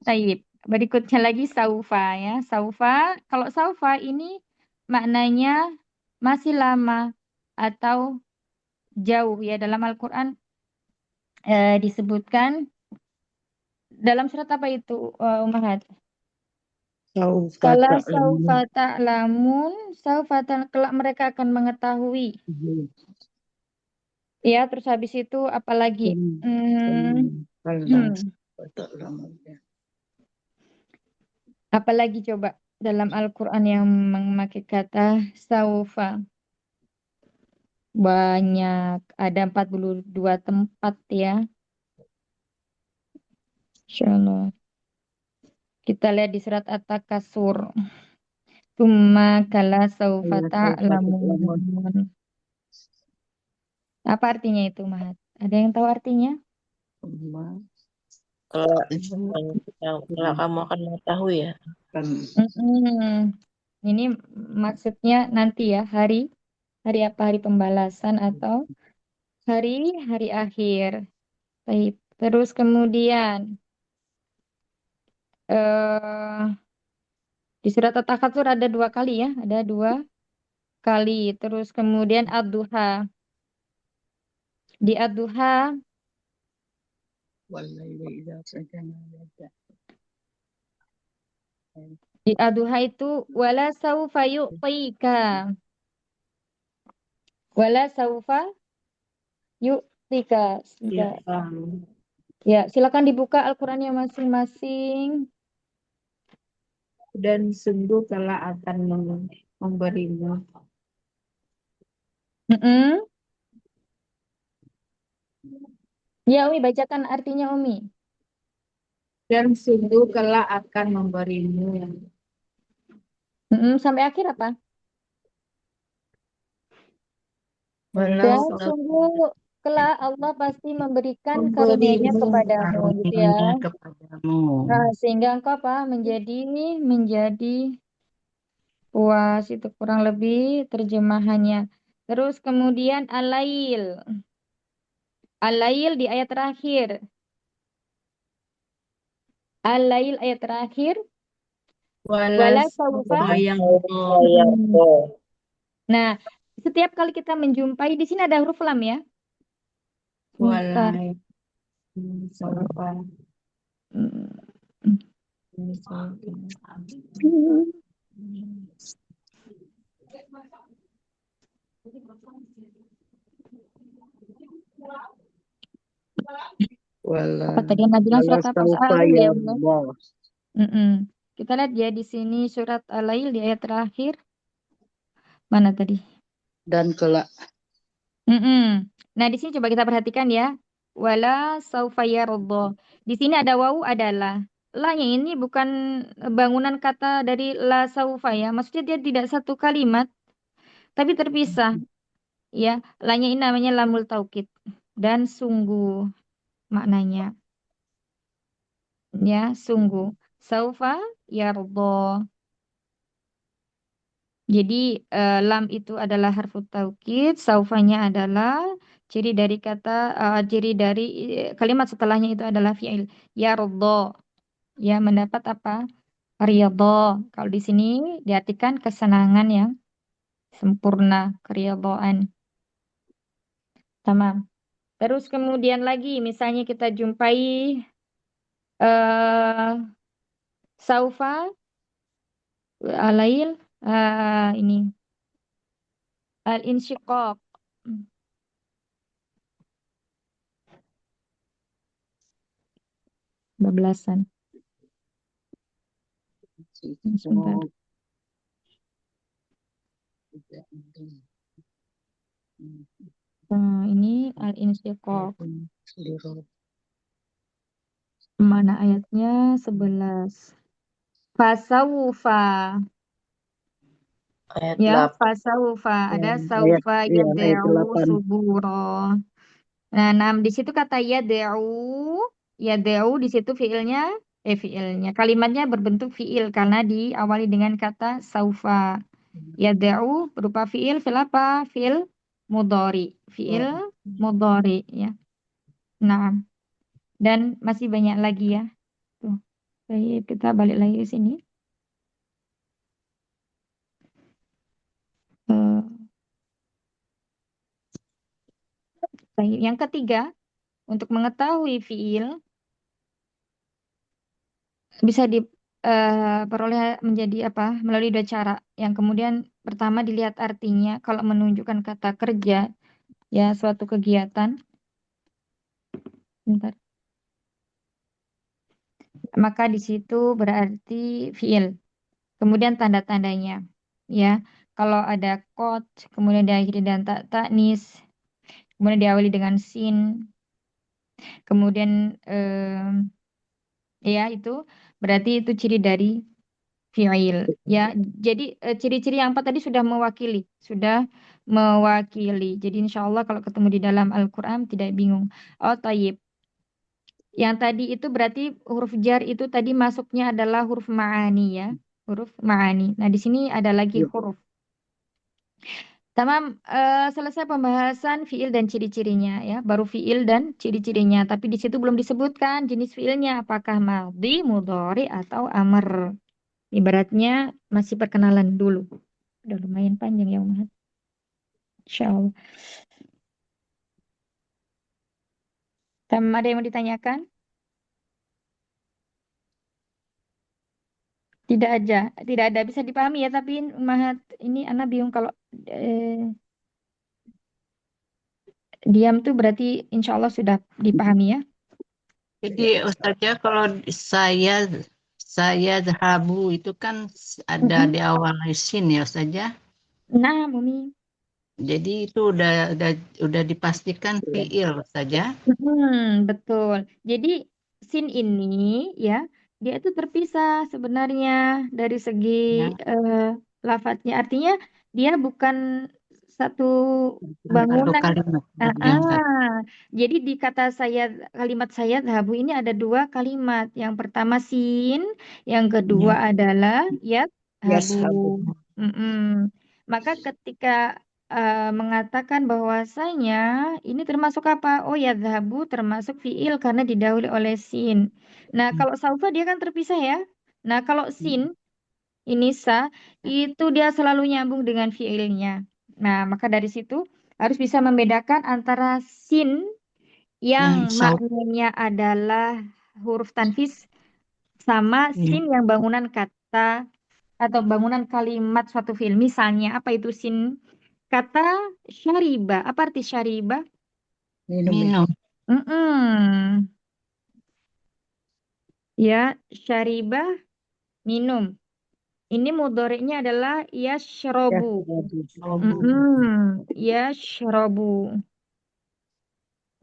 Taib. Berikutnya lagi saufa ya. Saufa, kalau saufa ini maknanya masih lama atau jauh ya. Dalam Al-Quran disebutkan dalam surat apa itu Ummahat? Kala saufa ta'lamun, kelak mereka akan mengetahui. Ya, terus habis itu apalagi? Apalagi coba dalam Al-Quran yang memakai kata saufa. Banyak, ada 42 tempat ya. Insyaallah. Kita lihat di surat At-Takasur. Tsumma kala saufa ta'lamun. Apa artinya itu, Mahat? Ada yang tahu artinya? Kalau kamu akan mengetahui ya. Ini maksudnya nanti ya, hari apa? Hari pembalasan atau hari akhir. Baik. Terus kemudian di surat At-Takatsur ada 2 kali ya, ada 2 kali. Terus kemudian ad-duha. Di ad-duha itu wala saufa yu'tika. Wala saufa yu'tika. Ya, silakan dibuka Al-Qur'annya masing-masing. Dan sungguh telah akan memberimu. Ya, Umi bacakan artinya Umi. Dan sungguh kelak akan memberimu. Sampai akhir apa? Dan Walau sungguh kelak Allah pasti memberikan karunia-Nya kepadamu, gitu ya. kepadamu. Nah, sehingga engkau apa? Menjadi puas, itu kurang lebih terjemahannya. Terus kemudian alail. Alail di ayat terakhir. Alail ayat terakhir. Wala saufa. Nah, setiap kali kita menjumpai di sini ada huruf lam ya. Sebentar. Apa tadi yang bilang surat apa? Al-Lail ya, Allah. Kita lihat ya di sini surat Al-Lail di ayat terakhir. Mana tadi? Dan kelak. Nah, di sini coba kita perhatikan ya. Wala saufa yarda. Di sini ada wawu adalah. La-nya ini bukan bangunan kata dari la saufa ya. Maksudnya dia tidak satu kalimat, tapi terpisah. Ya, la-nya ini namanya lamul taukid. Dan sungguh maknanya. Ya, sungguh. Saufa yarda. Jadi lam itu adalah harfu taukid, saufanya adalah Ciri dari kalimat setelahnya itu adalah fi'il. Yardo. Ya, mendapat apa? Ridho. Kalau di sini diartikan kesenangan yang sempurna, keridhaan. Tamam. Terus kemudian lagi, misalnya kita jumpai eh saufa, alail, ini al-insyiqaq. Bablasan. Sebentar. Ini al-insyiqaq. Mana ayatnya? 11. Fasawfa. Ayat Ya, 8. fasaufa. Ada Ayat saufa ayat yad'u 8. subura. Nah, di situ kata yad'u di situ fiilnya. Kalimatnya berbentuk fiil karena diawali dengan kata saufa. Yad'u berupa fiil apa? Fiil mudhari. Fiil mudhari ya. Nah, dan masih banyak lagi ya. Tuh. Baik, kita balik lagi ke sini. Eh, baik. Yang ketiga, untuk mengetahui fiil bisa diperoleh menjadi apa? Melalui dua cara. Yang kemudian pertama dilihat artinya kalau menunjukkan kata kerja ya suatu kegiatan. Bentar. Maka di situ berarti fiil. Kemudian tanda-tandanya ya. Kalau ada qad, kemudian diakhiri dengan ta'nis, kemudian diawali dengan sin, kemudian ya itu berarti itu ciri dari fi'il ya. Jadi ciri-ciri yang empat tadi sudah mewakili. Jadi insya Allah kalau ketemu di dalam Al-Quran tidak bingung. Oh tayyib. Yang tadi itu berarti huruf jar itu tadi masuknya adalah huruf ma'ani ya. Huruf ma'ani. Nah di sini ada lagi huruf. Tamam, selesai pembahasan fiil dan ciri-cirinya ya. Baru fiil dan ciri-cirinya. Tapi di situ belum disebutkan jenis fiilnya. Apakah madhi, mudhari, atau amr. Ibaratnya masih perkenalan dulu. Udah lumayan panjang ya Umat. Insya Allah. Ada yang mau ditanyakan? Tidak ada. Bisa dipahami ya. Tapi Umat ini Ana bingung kalau diam tuh berarti insya Allah sudah dipahami ya. Jadi Ustazah kalau saya zahabu itu kan ada Mm-mm. di awal sin ya Ustazah. Nah, Mumi. Jadi itu udah dipastikan fiil saja. Betul. Jadi sin ini ya dia itu terpisah sebenarnya dari segi Ya, lafadznya. Artinya dia bukan satu satu bangunan. kalimat yang satu. Jadi di kalimat saya habu ini ada dua kalimat. Yang pertama sin, yang kedua adalah yat habu. Mm-mm. Maka ketika mengatakan bahwasanya ini termasuk apa? Oh ya, zahabu termasuk fiil karena didahului oleh sin. Nah, kalau saufa dia kan terpisah ya. Nah, kalau sin ini itu dia selalu nyambung dengan fiilnya. Nah, maka dari situ harus bisa membedakan antara sin yang maknanya adalah huruf tanfis sama sin yang bangunan kata atau bangunan kalimat suatu fiil. Misalnya apa itu sin? Kata syariba. Apa arti syariba? Minum. Mm-mm. Ya, syariba minum. Ini mudhari'nya adalah yashrobu. Yashrobu.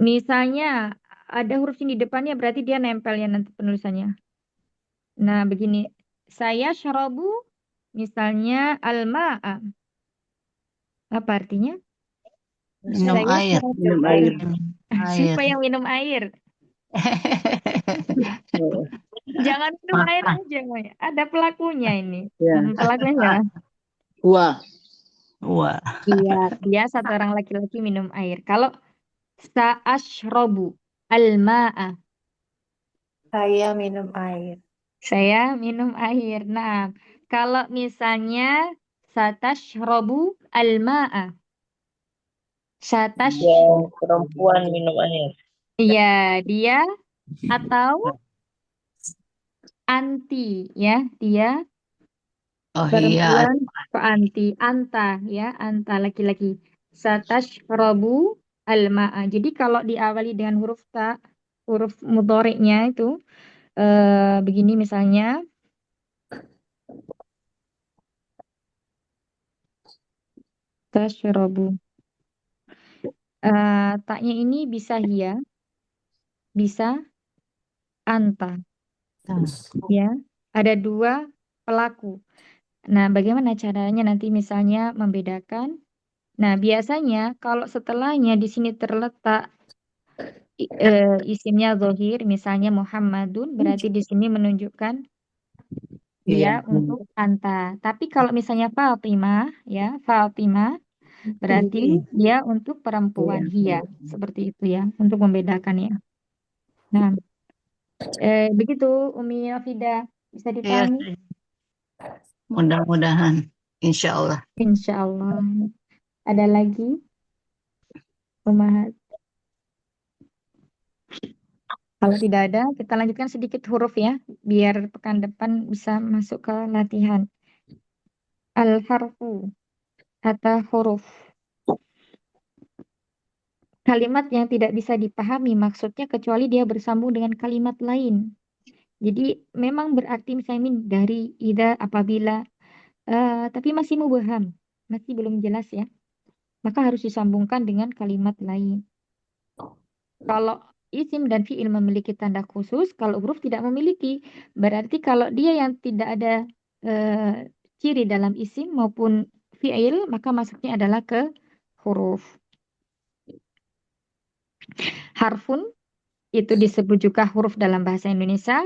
Misalnya ada huruf sin di depannya berarti dia nempel ya nanti penulisannya. Nah, begini. Saya syarabu misalnya al-ma'a. Apa artinya? Minum Saya air. syarabu. Siapa yang minum air? Jangan minum air aja, Moy. Ada pelakunya ini. Pelakunya. Wah. Iya, dia satu orang laki-laki minum air. Kalau Sa'ashrobu al-ma'a. Saya minum air. Saya minum air. Nah, kalau misalnya satashrobu al-ma'a. Satash, Yang perempuan minum air. ya dia atau anti ya, dia Oh iya, perempuan atau anti, anta ya, anta laki-laki. Satashrobu al-ma'a. Jadi kalau diawali dengan huruf ta, huruf mudhari'nya itu begini misalnya tashrobu. Taknya ini bisa hia, bisa anta ya. Ada dua pelaku. Nah, bagaimana caranya nanti misalnya membedakan? Nah, biasanya kalau setelahnya di sini terletak isimnya zohir, misalnya Muhammadun, berarti di sini menunjukkan iya. dia untuk anta. Tapi kalau misalnya Fatimah, ya, Fatimah, berarti dia untuk perempuan, hia, seperti itu ya, untuk membedakan ya. Nah, begitu Umi Afida, bisa Iya, dipahami? mudah-mudahan. Insya Allah. Insya Allah. Ada lagi, Umahat? Kalau tidak ada, kita lanjutkan sedikit huruf ya, biar pekan depan bisa masuk ke latihan. Al-harfu, kata huruf. Kalimat yang tidak bisa dipahami maksudnya kecuali dia bersambung dengan kalimat lain. Jadi memang berarti misalnya min dari, ida, apabila, tapi masih mubham, masih belum jelas ya. Maka harus disambungkan dengan kalimat lain. Kalau isim dan fiil memiliki tanda khusus, kalau huruf tidak memiliki, berarti kalau dia yang tidak ada ciri dalam isim maupun fiil, maka masuknya adalah ke huruf. Harfun itu disebut juga huruf dalam bahasa Indonesia,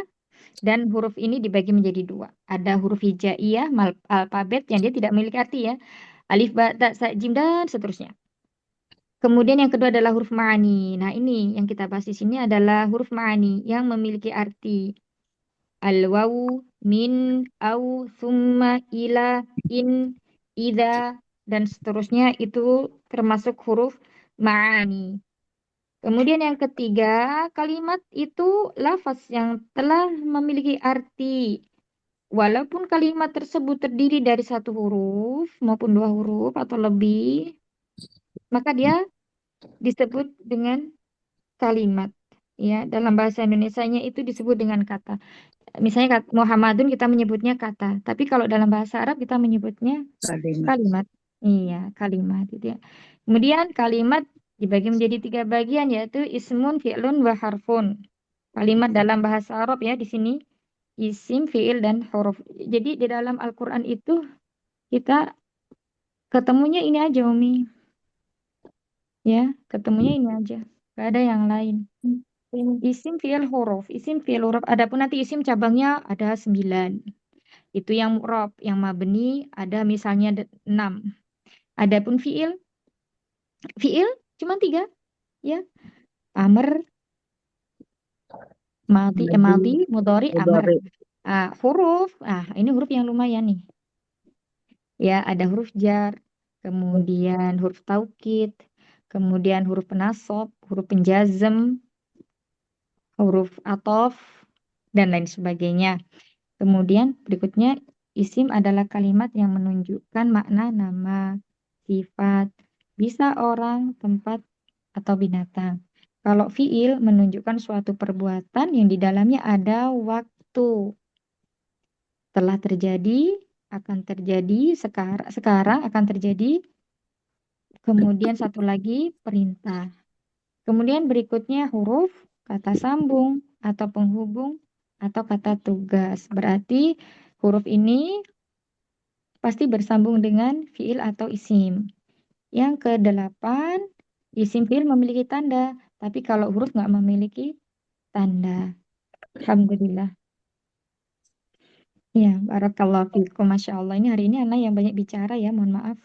dan huruf ini dibagi menjadi dua. Ada huruf hijaiyah, alfabet yang dia tidak memiliki arti ya. Alif, ba, ta, sa, jim, dan seterusnya. Kemudian yang kedua adalah huruf ma'ani. Nah, ini yang kita bahas di sini adalah huruf ma'ani yang memiliki arti. Al-wawu, min, au, summa, ila, in, ida, dan seterusnya itu termasuk huruf ma'ani. Kemudian yang ketiga, kalimat itu lafaz yang telah memiliki arti. Walaupun kalimat tersebut terdiri dari satu huruf maupun dua huruf atau lebih, maka dia disebut dengan kalimat. Ya, dalam bahasa Indonesianya itu disebut dengan kata. Misalnya Muhammadun kita menyebutnya kata, tapi kalau dalam bahasa Arab kita menyebutnya Kalimat. kalimat. Iya, kalimat itu ya. Kemudian kalimat dibagi menjadi tiga bagian yaitu ismun, fi'lun, wa harfun. Kalimat dalam bahasa Arab ya di sini isim, fi'il, dan huruf. Jadi di dalam Al-Quran itu kita ketemunya ini aja Umi. Ya, ketemunya ini aja. Gak ada yang lain. Isim, fi'il, huruf. Isim, fi'il, huruf. Adapun nanti isim cabangnya ada 9. Itu yang mu'rab. Yang mabni ada misalnya 6. Adapun fi'il, fi'il cuma 3. Ya, amr, madi, mudhari, amr. Mudhari. Huruf, ini huruf yang lumayan nih. Ya, ada huruf jar, kemudian huruf taukid, kemudian huruf penasab, huruf penjazm, huruf atof, dan lain sebagainya. Kemudian berikutnya isim adalah kalimat yang menunjukkan makna nama, sifat, bisa orang, tempat, atau binatang. Kalau fiil menunjukkan suatu perbuatan yang di dalamnya ada waktu. Telah terjadi, akan terjadi, sekarang akan terjadi. Kemudian satu lagi perintah. Kemudian berikutnya huruf, kata sambung, atau penghubung, atau kata tugas. Berarti huruf ini pasti bersambung dengan fiil atau isim. Yang kedelapan, isim fiil memiliki tanda. Tapi kalau huruf nggak memiliki tanda. Alhamdulillah. Ya, barakallahu fiikum. Masya Allah. Ini hari ini anak yang banyak bicara ya, mohon maaf.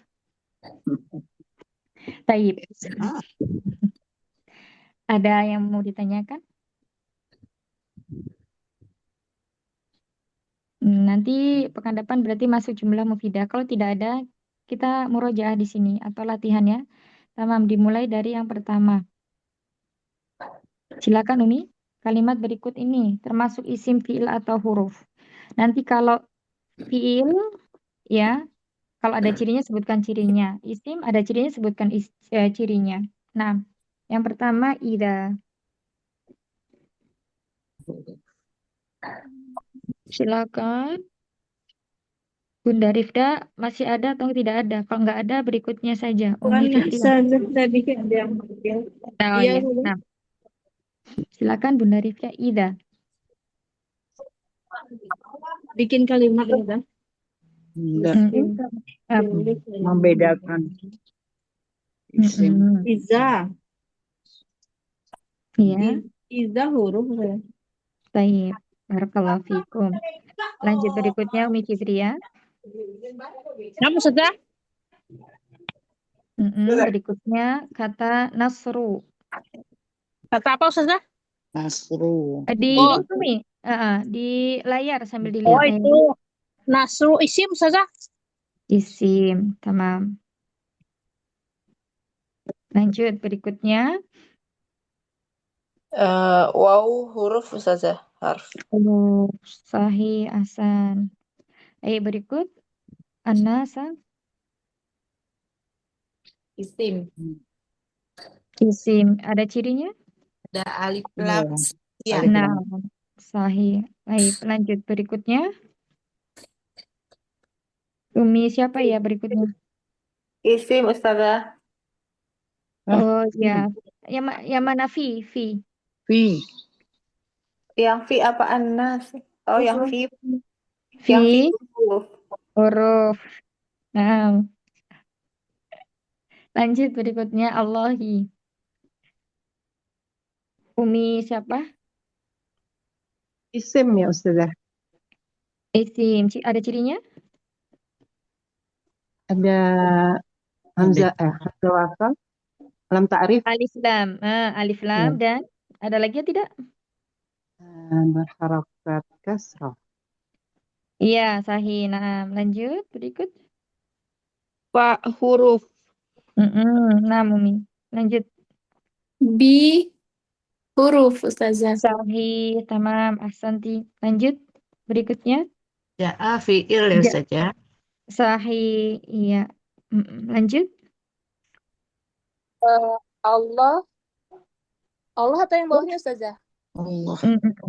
Taib. Ada yang mau ditanyakan? Nanti pekan depan berarti masuk jumlah mufidah. Kalau tidak ada, kita murojaah di sini atau latihan ya. Tamam, dimulai dari yang pertama. Silakan Umi. Kalimat berikut ini termasuk isim, fiil atau huruf. Nanti kalau fiil ya, kalau ada cirinya sebutkan cirinya. Isim ada cirinya sebutkan cirinya. Nah, yang pertama ida. Silakan. Bunda Rifda masih ada atau tidak ada? Kalau nggak ada berikutnya saja. Umi Bukan Fitria. saja tadi kan ada yang panggil. Oh Iya, ya. Bu. Nah, silakan Bunda Rifda ida. Bikin kalimat ya kan? Enggak. Membedakan isim. Iza. Iya, Iza huruf ya. baik. Barakallahu fikum. Lanjut berikutnya Umi Fitria. Kamu sudah? Berikutnya kata nasru. Kata apa Ustazah? Nasru. Di Oh. ini Umi. Di layar sambil Oh, dilihat layar. itu Nasru isim Ustazah? Isim, tamam. Lanjut berikutnya. Waw huruf Ustazah, harf. Oh, sahih Hasan. Berikut An-Nasa. Isim. Isim. Ada cirinya? Ada alif lam ya. Alif Nah, lam. sahih. Baik, lanjut berikutnya. Umi siapa ya berikutnya? Isim Ustazah. Oh ya, yang mana Fi? Fi. Fi. Yang fi apa anas? Oh, yang fi. Yang fi Fi huruf. huruf. Nah, lanjut berikutnya Allahi. Umi siapa? Isim ya Ustazah. Isim. Ada cirinya? Ada hamzah hamzah wasal, lam ta'rif, Alif lam. Alif lam dan ada lagi ya tidak? berharakat kasrah. Iya, sahih. Nah, lanjut berikut. Pak huruf. Nah, Umi. Lanjut. Bi huruf Ustazah. Sahih, tamam, ahsanti. Lanjut berikutnya. Ja'a fi'il ya Ja. saja. Sahih, iya. Lanjut. Allah atau yang bawahnya Ustazah? Allah.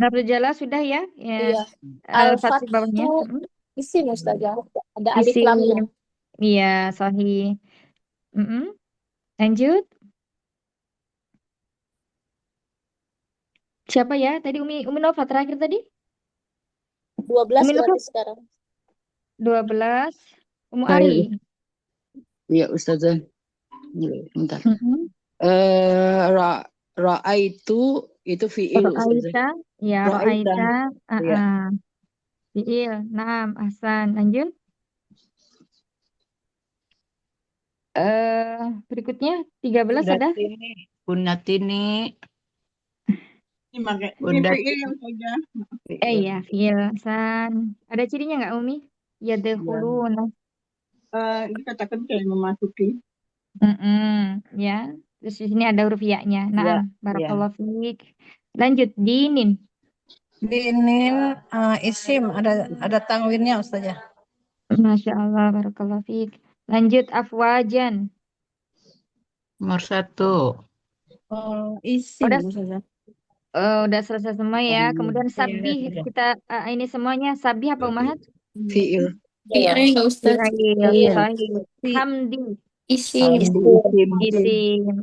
Lafzul jalala sudah ya? Ya. Iya. Fathah bawahnya. Al-Fathu isim Ustazah. Ada alif Isim. lamnya. Iya, sahih. Lanjut. Siapa ya? Tadi Umi Nova terakhir tadi? 12 Umi Nova berarti sekarang. 12. Umu Baik. Ari. Iya Ustazah. Bentar. Ra'aitu itu fi'il Ustazah. Ro'aita. Ya, Ra'aita. Ro'aita. Fi'il. Naam, ahsan. Lanjut. Berikutnya 13 ada? Bunatini. Iya, fi'il. Ahsan. Ada cirinya nggak Umi? Yadkhuluna. Dikatakan kayak memasuki. Ya. Terus di sini ada huruf ya-nya. Ya, Naam, barakallahu fiik. Lanjut, dinin. Dinin isim ada tanwinnya Ustazah. Masya Allah, barakallahu fiik. Lanjut, afwajan. Nomor 1. Isim Udah, Ustazah. udah selesai semua ya. Kemudian sabih. Kita ini semuanya sabih apa Umahat? Fi'il. Fi'il Ustaz. Fi'il. Sahih. Hamdi. Isim. Isim.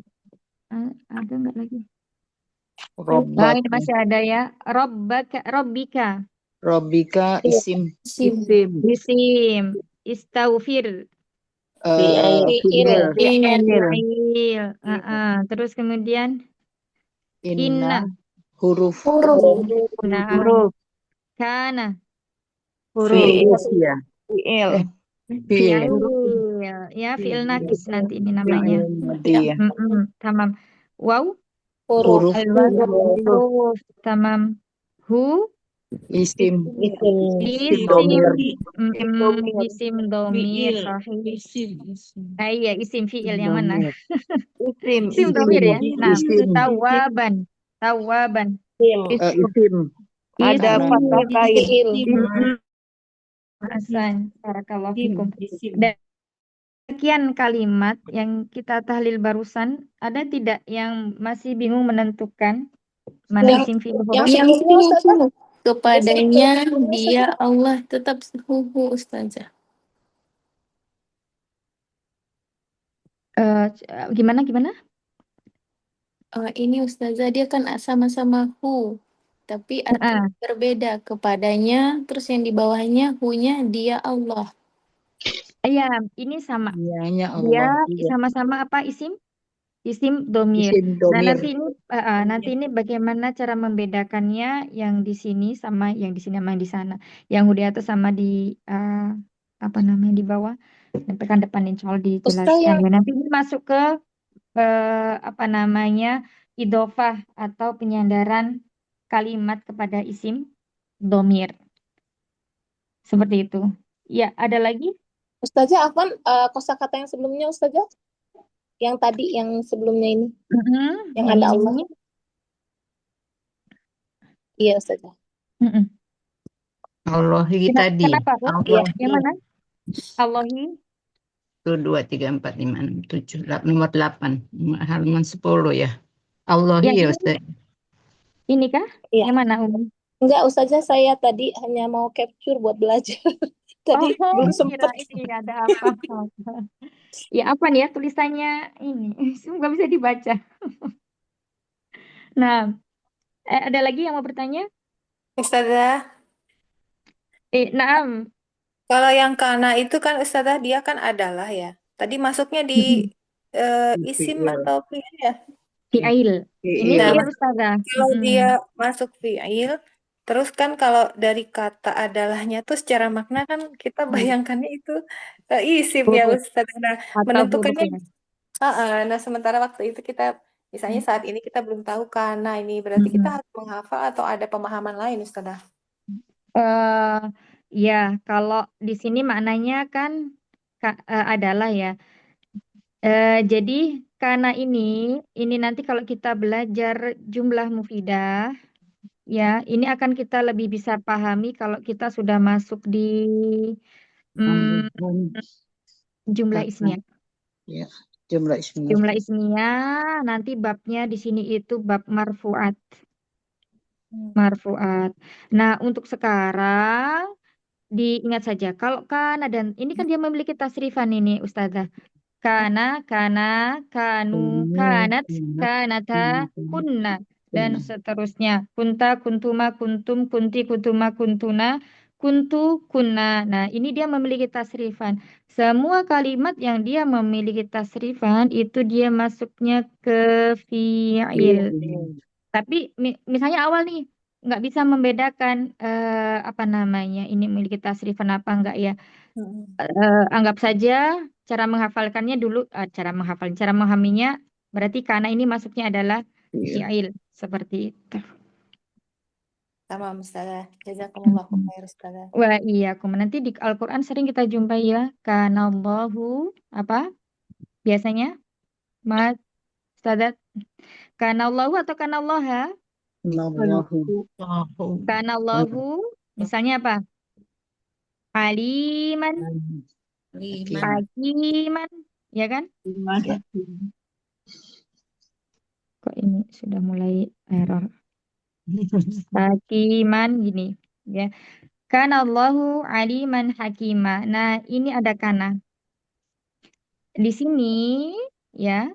Ada nggak lagi? Nah, Robbaka. ini masih ada ya. Robbika. Robbika isim. Isim. Istaufir. Fi'il. Fi'il. Terus kemudian Inna. inna. Huruf. Nah, kana. Fi'il. Fi'il. Fi'il. Ya, fi'il nakis nanti ini namanya. Dia. Tamam. Wow. Huruf. Huruf. Al-huruf. Tamam. Hu Isim. isim Domir. isim domir sahih. Iya, isim fiil yang mana? Domir. Isim. Isim domir ya. Nah, Isim. tawaban. Tawaban. Isim. Ada Isim fathah kaid. Fiil. Hasan. Barakallahu fikum. Dan sekian kalimat yang kita tahlil barusan, ada tidak yang masih bingung menentukan mana Yang isim fiil yang huruf? sebelumnya Ustazah. Kepadanya dia Allah tetap huhu Ustazah. Gimana? Ini Ustazah dia kan sama-sama hu, tapi artinya berbeda. Kepadanya, terus yang di bawahnya hu-nya dia Allah. Iya, ini sama. Dianya Dia Allah. Iya. sama-sama apa isim? Isim domir. Isim Nah, domir. nanti ini bagaimana cara membedakannya yang di sini sama yang di sini sama yang di sana. Yang di atas sama di apa namanya di bawah. Dan pekan depan insya Allah Ustaz dijelaskan yang ya. Nanti ini masuk ke apa namanya idofah atau penyandaran kalimat kepada isim domir. Seperti itu. Ya, ada lagi? Ustazah Afwan, kosakata yang sebelumnya Ustazah? Yang tadi, yang sebelumnya ini. Yang ada Allah. ini. Iya Ustazah. Allahi tadi. Kenapa? Iya. Yang mana? Allahi. 1, 2, 3, 4, 5, 6, 7, nomor 8. Halaman 10 ya. Allahi Yang ya ini? Ustaz. Ini kah? Iya. Yang mana Umi? Enggak Ustazah, saya tadi hanya mau capture buat belajar. Tadi belum sempat. Ini ada apa? Ya apa nih ya tulisannya ini? Nggak bisa dibaca. Nah, ada lagi yang mau bertanya? Ustazah, Naam. kalau yang kana itu kan Ustazah dia kan adalah ya. Tadi masuknya di isim Fi'il. atau fi'il ya? Fi'il. Ini Nah, fi'il Ustazah. kalau dia masuk fi'il, terus kan kalau dari kata adalahnya tuh secara makna kan kita bayangkannya itu isim ya Huruf Ustazah. Nah, atau menentukannya huruf ya. nah sementara waktu itu kita misalnya saat ini kita belum tahu kana ini berarti kita harus menghafal atau ada pemahaman lain Ustazah? Ya, kalau di sini maknanya kan adalah ya. Jadi karena ini nanti kalau kita belajar jumlah mufidah, ya, ini akan kita lebih bisa pahami kalau kita sudah masuk di jumlah ismiyah. Ya, jumlah ismiyah. Jumlah ismiyah nanti babnya di sini itu bab marfuat. Marfuat. Nah, untuk sekarang diingat saja kalau kana dan ini kan dia memiliki tasrifan ini Ustazah. Kana, kanu, kanat, kanata, kunna dan seterusnya. Kunta, kuntuma, kuntum, kunti, kuntuma, kuntuna, kuntu, kunna. Nah, ini dia memiliki tasrifan. Semua kalimat yang dia memiliki tasrifan itu dia masuknya ke fi'il. Tapi misalnya awal nih nggak bisa membedakan apa namanya ini memiliki tasrifan apa enggak ya. Anggap saja cara menghafalkannya dulu, cara memahaminya berarti karena ini masuknya adalah fi'il seperti itu. Sama Ustazah. Jazakumullahu khair Ustazah. Wah iya, nanti di Al-Quran sering kita jumpai ya, kanallahu apa biasanya, Mas Ustadzat, kanallahu atau kanallaha, kanallahu misalnya apa, aliman, hakiman, ya kan? Kok ini sudah mulai error. Hakiman gini, ya. Kanallahu aliman hakima. Nah, ini ada kana. Di sini, ya,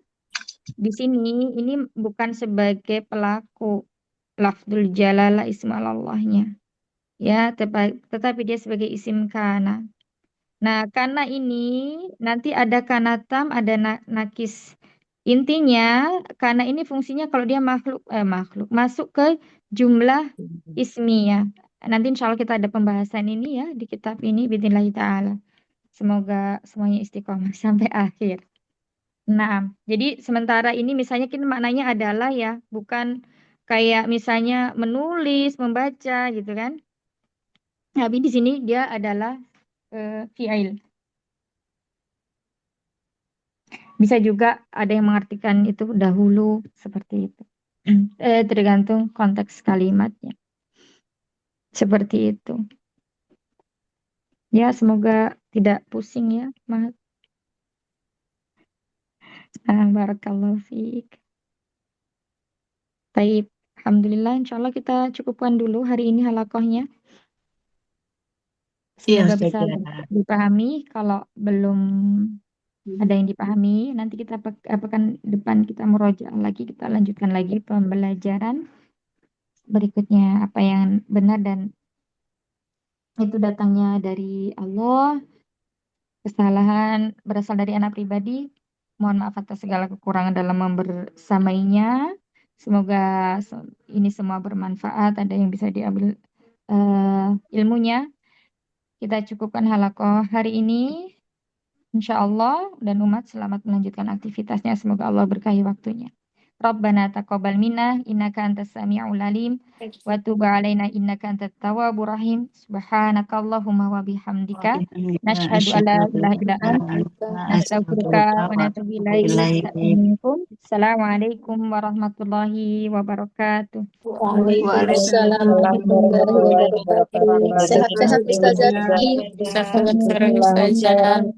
di sini ini bukan sebagai pelaku lafzul jalalah ismal Allahnya, ya, tetapi dia sebagai isim kana. Nah, karena ini nanti ada kanatam, ada nakis. Intinya, karena ini fungsinya kalau dia makhluk masuk ke jumlah ismiyah. Nanti insya Allah kita ada pembahasan ini ya di kitab ini, bismillah ta'ala. Semoga semuanya istiqomah sampai akhir. Nah, jadi sementara ini misalnya kan maknanya adalah ya, bukan kayak misalnya menulis, membaca gitu kan. Tapi di sini dia adalah fi'il. Bisa juga ada yang mengartikan itu dahulu seperti itu. Tergantung konteks kalimatnya. Seperti itu. Ya, semoga tidak pusing ya, Mahat. Barakallahu fiik. Baik, alhamdulillah, insya Allah kita cukupkan dulu hari ini halakohnya. Iya, Semoga bisa Ustazah. dipahami. Kalau belum ada yang dipahami, nanti kita pekan depan kita murojaah lagi, kita lanjutkan lagi pembelajaran berikutnya apa yang benar dan itu datangnya dari Allah, kesalahan berasal dari anak pribadi. Mohon maaf atas segala kekurangan dalam membersamainya. Semoga ini semua bermanfaat, ada yang bisa diambil ilmunya. Kita cukupkan halakoh hari ini. Insya Allah dan umat selamat melanjutkan aktivitasnya. Semoga Allah berkahi waktunya. Rabbana taqabbal minna innaka antas sami'ul alim wa tub 'alaina innaka antat tawwabur rahim. Subhanakallahumma wa bihamdika nasyhadu an la ilaha illa anta nastaghfiruka wa natubu ilaik. Assalamualaikum warahmatullahi wabarakatuh. Waalaikumsalam warahmatullahi wabarakatuh. Sehat-sehat Ustazah. Bisa Ustazah.